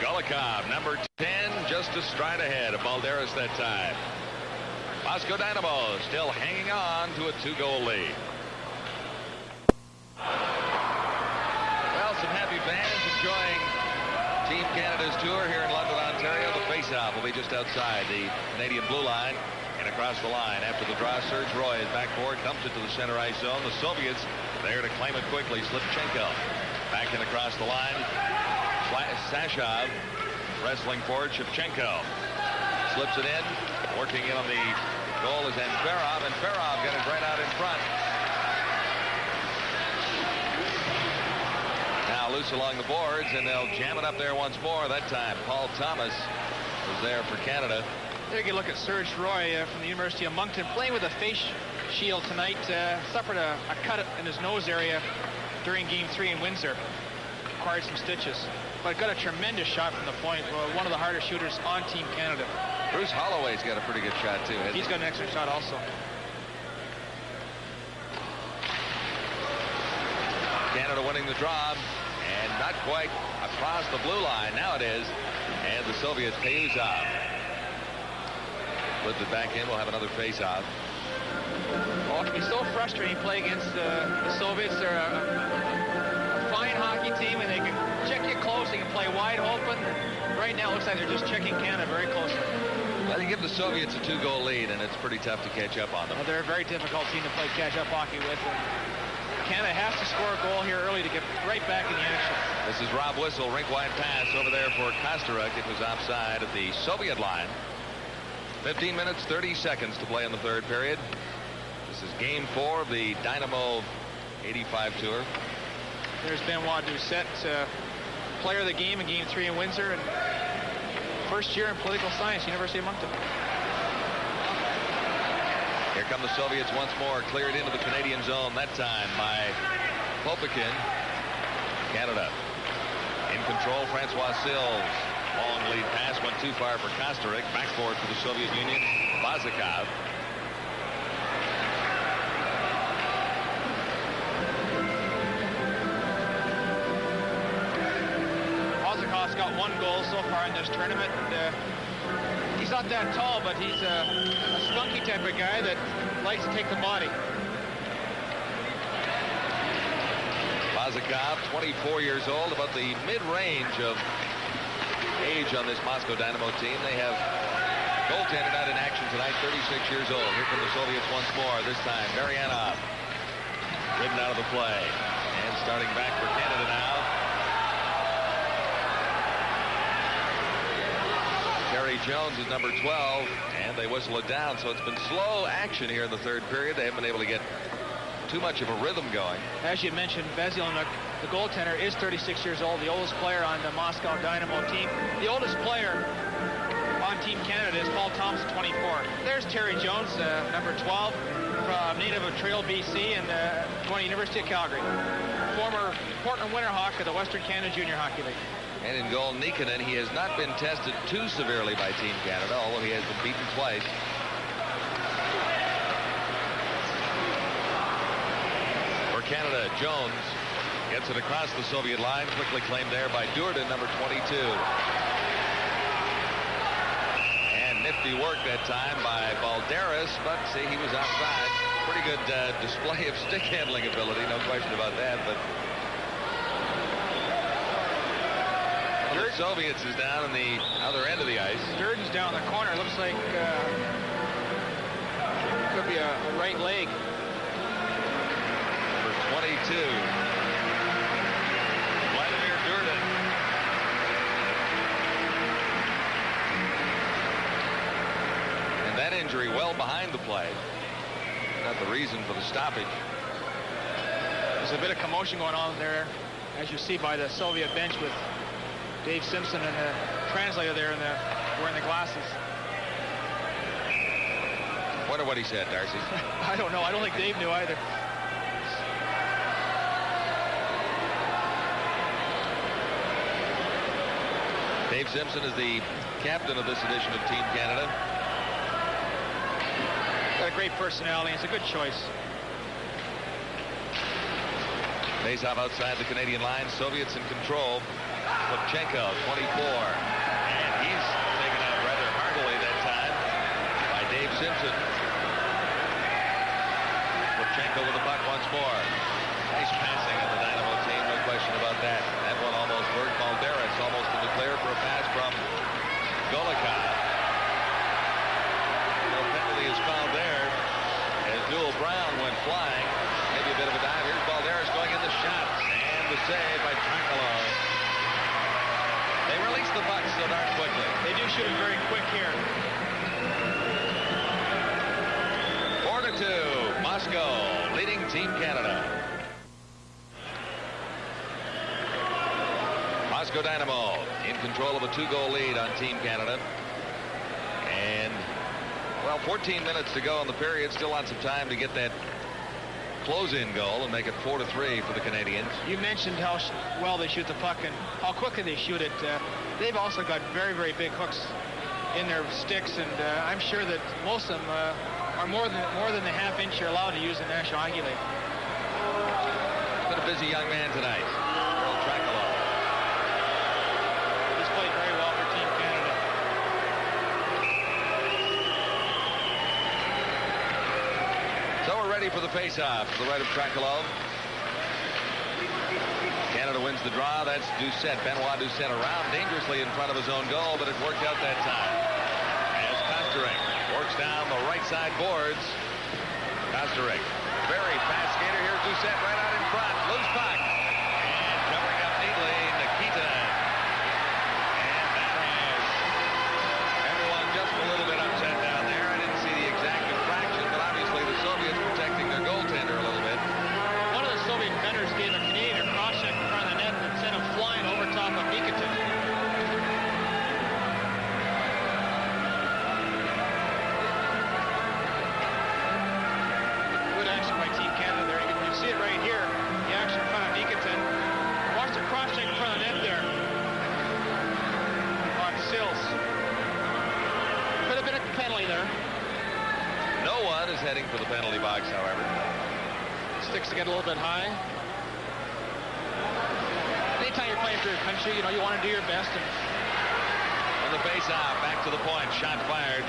Golikov, number 10, just a stride ahead of Balderis that time. Moscow Dynamo still hanging on to a 2-goal lead. Well, some happy fans enjoying Team Canada's tour here in London, Ontario. The face-off will be just outside the Canadian blue line. And across the line after the draw, Serge Roy is back forward, dumps it to the center ice zone. The Soviets there to claim it quickly. Slipchenko back in across the line. Sashov wrestling forward. Shevchenko slips it in. Working in on the goal is Ferrov, and Ferrov got it right out in front. Now loose along the boards, and they'll jam it up there once more. That time Paul Thomas was there for Canada. There you can look at Serge Roy from the University of Moncton, playing with a face shield tonight. Suffered a cut in his nose area during Game 3 in Windsor. Required some stitches, but got a tremendous shot from the point. One of the hardest shooters on Team Canada. Bruce Holloway's got a pretty good shot too. He's got an excellent shot also. Canada winning the draw, and not quite across the blue line. Now it is, and the Soviets Payuzov puts it back in. We'll have another face-off. Oh, it can be so frustrating to play against the Soviets. They're a fine hockey team, and they can check you close close. They can play wide open. Right now, it looks like they're just checking Canada very closely. Well, you give the Soviets a 2-goal lead, and it's pretty tough to catch up on them. Well, they're a very difficult team to play catch-up hockey with. And Canada has to score a goal here early to get right back in the action. This is Rob Whistle, rink-wide pass over there for Kostaruk. It was offside at the Soviet line. 15 minutes, 30 seconds to play in the third period. This is game 4 of the Dynamo 85 tour. There's Benoit Doucette, player of the game in game 3 in Windsor, and first year in political science, University of Moncton. Here come the Soviets once more, cleared into the Canadian zone, that time by Popikin. Canada in control, Francois Sills. Long lead pass went too far for Kostaruk. Backboard for the Soviet Union, Bazakov. Bazakov's got 1 goal so far in this tournament. And, he's not that tall, but he's a spunky type of guy that likes to take the body. Bazakov, 24 years old, about the mid-range of age on this Moscow Dynamo team. They have goaltender not in action tonight, 36 years old. Here come the Soviets once more. This time, Marianov ridden out of the play. And starting back for Canada now. Terry Jones is number 12, and they whistle it down. So it's been slow action here in the third period. They haven't been able to get too much of a rhythm going. As you mentioned, Veselnik, the goaltender, is 36 years old, the oldest player on the Moscow Dynamo team. The oldest player on Team Canada is Paul Thompson, 24. There's Terry Jones, number 12, native of Trail, BC, and going to University of Calgary. Former Portland Winterhawk of the Western Canada Junior Hockey League. And in goal, Nikkanen. He has not been tested too severely by Team Canada, although he has been beaten twice. Canada, Jones gets it across the Soviet line, quickly claimed there by Durden, number 22. And nifty work that time by Balderis, but see, he was outside. Pretty good display of stick handling ability, no question about that. But the Soviets is down on the other end of the ice. Durden's down the corner. Looks like could be a right leg. 22. Vladimir Durden. And that injury well behind the play. Not the reason for the stoppage. There's a bit of commotion going on there, as you see by the Soviet bench with Dave Simpson and the translator there wearing the glasses. Wonder what he said, Darcy. I don't know. I don't think Dave knew either. Dave Simpson is the captain of this edition of Team Canada. Got a great personality. It's a good choice. Face-off outside the Canadian line. Soviets in control. Lipchenko, 24. And he's taken out rather heartily that time by Dave Simpson. Lipchenko with the puck once more. Nice passing of the Dynamo team, no question about that. That one almost worked. Balderis almost in the clear for a pass from Golakov. No penalty is fouled there as Newell Brown went flying. Maybe a bit of a dive. Here's Balderis going in the shot. And the save by Tricolo. They release the puck so darn quickly. They do shoot it very quick here. 4-2. Moscow leading Team Canada. Moscow Dynamo in control of a 2-goal lead on Team Canada. And, well, 14 minutes to go in the period. Still lots of time to get that close-in goal and make it 4-3 for the Canadians. You mentioned how well they shoot the puck and how quickly they shoot it. They've also got very, very big hooks in their sticks, and I'm sure that most of them are more than the half-inch you're allowed to use in the National Hockey League. Been a busy young man tonight. Played very well for Team Canada. So we're ready for the face-off to the right of Trakolov. Canada wins wins the draw. That's Doucette. Benoit Doucette around dangerously in front of his own goal, but it worked out that time. As Kostarek works down the right side boards. Kostarek, very fast skater. Here's Doucette right out in front. Loose puck. And covering up neatly, Nikita. And that has everyone just a little bit upset down there. I didn't see the exact infraction, but obviously the Soviets protecting their goaltender a little bit. One of the Soviet defenders gave a Canadian a cross-check in front of the net and sent him flying over top of Nikitin. Good action by Team Canada there. You can see it right here. The action in front of Nikitin. Watch the cross-check in front of the net there. On Sills. Could have been a penalty there. No one is heading for the penalty box, however. Sticks to get a little bit high. Anytime you're playing for your country, you know, you want to do your best. On the face-off, back to the point. Shot fired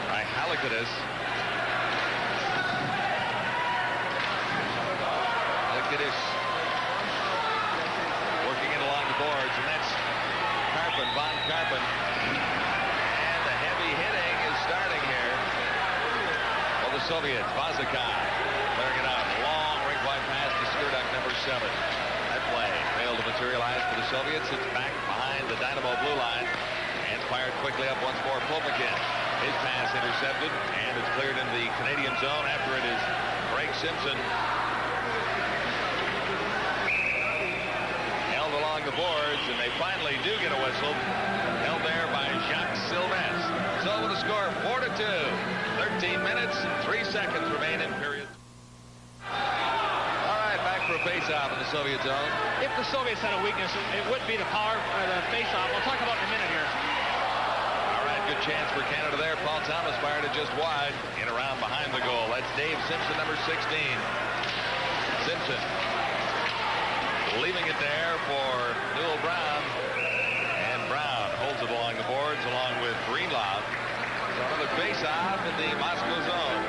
by Halakidis. Halakidis working it along the boards, and that's Karpin, Von Karpin. And the heavy hitting is starting here. Well, the Soviets, Vazikov clearing it out. Long rink-wide pass to Skurduk, number 7. That play failed to materialize for the Soviets. It's back behind the Dynamo blue line and fired quickly up once more. Popokin, his pass intercepted, and it's cleared into the Canadian zone after it is Greg Simpson. Held along the boards, and they finally do get a whistle. Held there by Jacques Sylvestre. So with a score of 4-2, 13 minutes and 3 seconds remain in period. All right, back for a face-off in the Soviet zone. If the Soviets had a weakness, it would be the power, the face-off. We'll talk about it in a minute here. All right, good chance for Canada there. Paul Thomas fired it just wide and around behind the goal. That's Dave Simpson, number 16. Simpson leaving it there for Newell Brown. And Brown holds it along the boards along with Greenlaw. So another face-off in the Moscow zone.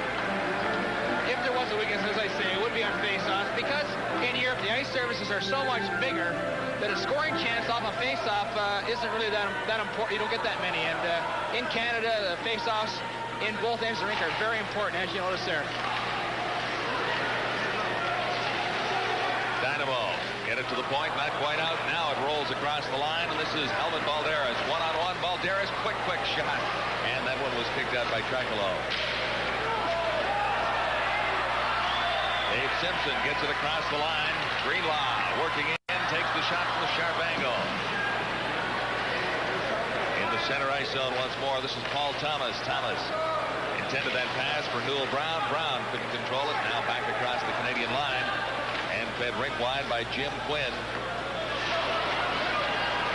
If there was a weakness, as I say, it would be on face-offs, because in Europe the ice surfaces are so much bigger that a scoring chance off a face-off isn't really that important. You don't get that many. And in Canada, the face-offs in both ends of the rink are very important, as you notice there. Dynamo get it to the point, not quite out. Now it rolls across the line, and this is Helmut Balderis. One-on-one, Balderis, quick shot. And that one was kicked out by Trekalo. Dave Simpson gets it across the line. Greenlaw working in, takes the shot from the sharp angle. In the center ice zone once more, this is Paul Thomas. Thomas intended that pass for Newell Brown. Brown couldn't control it. Now back across the Canadian line. And fed rink wide by Jim Quinn.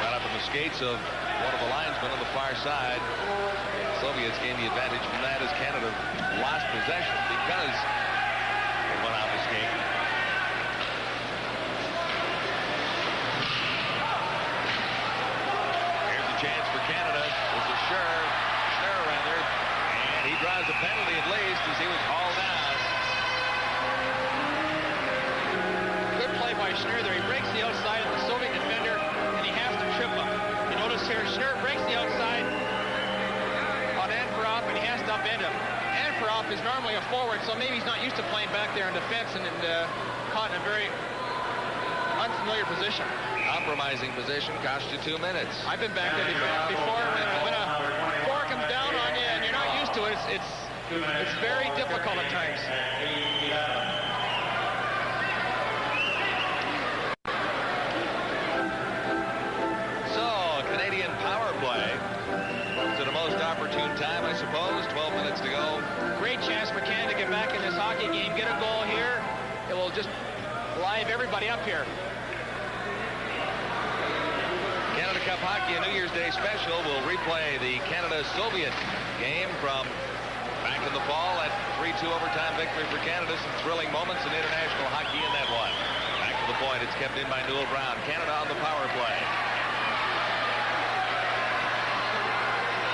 Got up in the skates of one of the linesmen on the far side. Soviets gained the advantage from that as Canada lost possession because they went off the skate. Here's a chance for Canada. This is Schnurr rather. And he draws a penalty at least as he was hauled down. By Schnurr there, he breaks the outside of the Soviet defender, and he has to trip him. You notice here, Schnurr breaks the outside on Anfarov, and he has to upend him. Anfarov is normally a forward, so maybe he's not used to playing back there in defense and caught in a very unfamiliar position. Compromising position cost you 2 minutes. I've been back there before. When a forward comes down on you and you're not used to it, it's very difficult at times. Opportune time, I suppose. 12 minutes to go. Great chance for Canada to get back in this hockey game, get a goal here. It will just live everybody up here. Canada Cup Hockey, a New Year's Day special, will replay the Canada-Soviet game from back in the fall. That 3-2 overtime victory for Canada. Some thrilling moments in international hockey in that one. Back to the point. It's kept in by Newell Brown. Canada on the power play.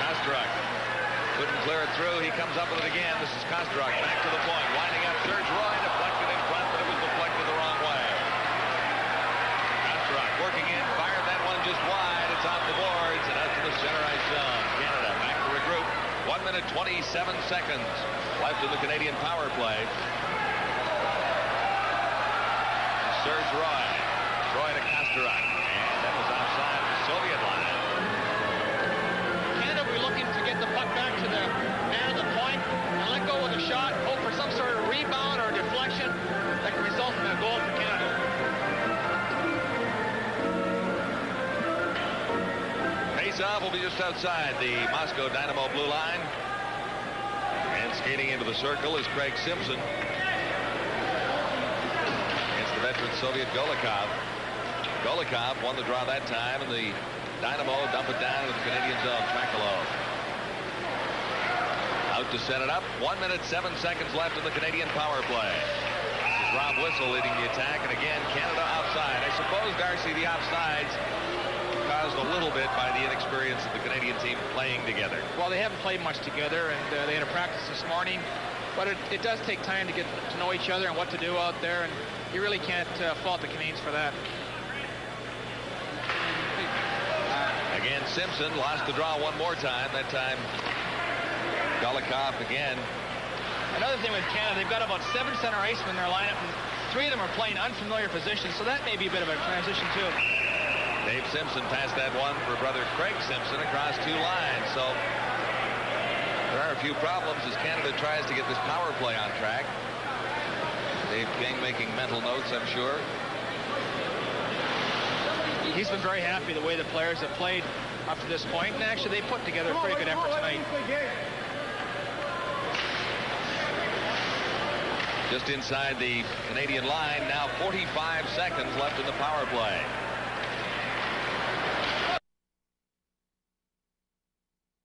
Kostruk couldn't clear it through. He comes up with it again. This is Kostruk back to the point. Winding up Serge Roy, deflected in front, but it was deflected the wrong way. 27 seconds left in the Canadian power play. Serge Roy. Roy to Kosteruk. And that was outside the Soviet line. Canada will be looking to get the puck back to the man of the point and let go with a shot, hope for some sort of rebound or deflection that can result in a goal for Canada. Face-off will be just outside the Moscow Dynamo blue line. And skating into the circle is Craig Simpson. Against the veteran Soviet Golikov. Golikov won the draw that time, and the Dynamo dump it down with the Canadian zone. Trakalov. Out to set it up. 1 minute, 7 seconds left in the Canadian power play. This is Rob Whistle leading the attack, and again, Canada offside. I suppose, Darcy, the offsides caused a little bit by the inexperience of the Canadian team playing together. Well, they haven't played much together, and they had a practice this morning, but it does take time to get to know each other and what to do out there, and you really can't fault the Canadians for that. Again, Simpson lost the draw one more time. That time, Golikov again. Another thing with Canada, they've got about 7 center icemen in their lineup, and 3 of them are playing unfamiliar positions, so that may be a bit of a transition, too. Dave Simpson passed that one for brother Craig Simpson across 2 lines. So there are a few problems as Canada tries to get this power play on track. Dave King making mental notes, I'm sure. He's been very happy the way the players have played up to this point, and actually they put together a pretty good effort tonight. Just inside the Canadian line, now 45 seconds left in the power play.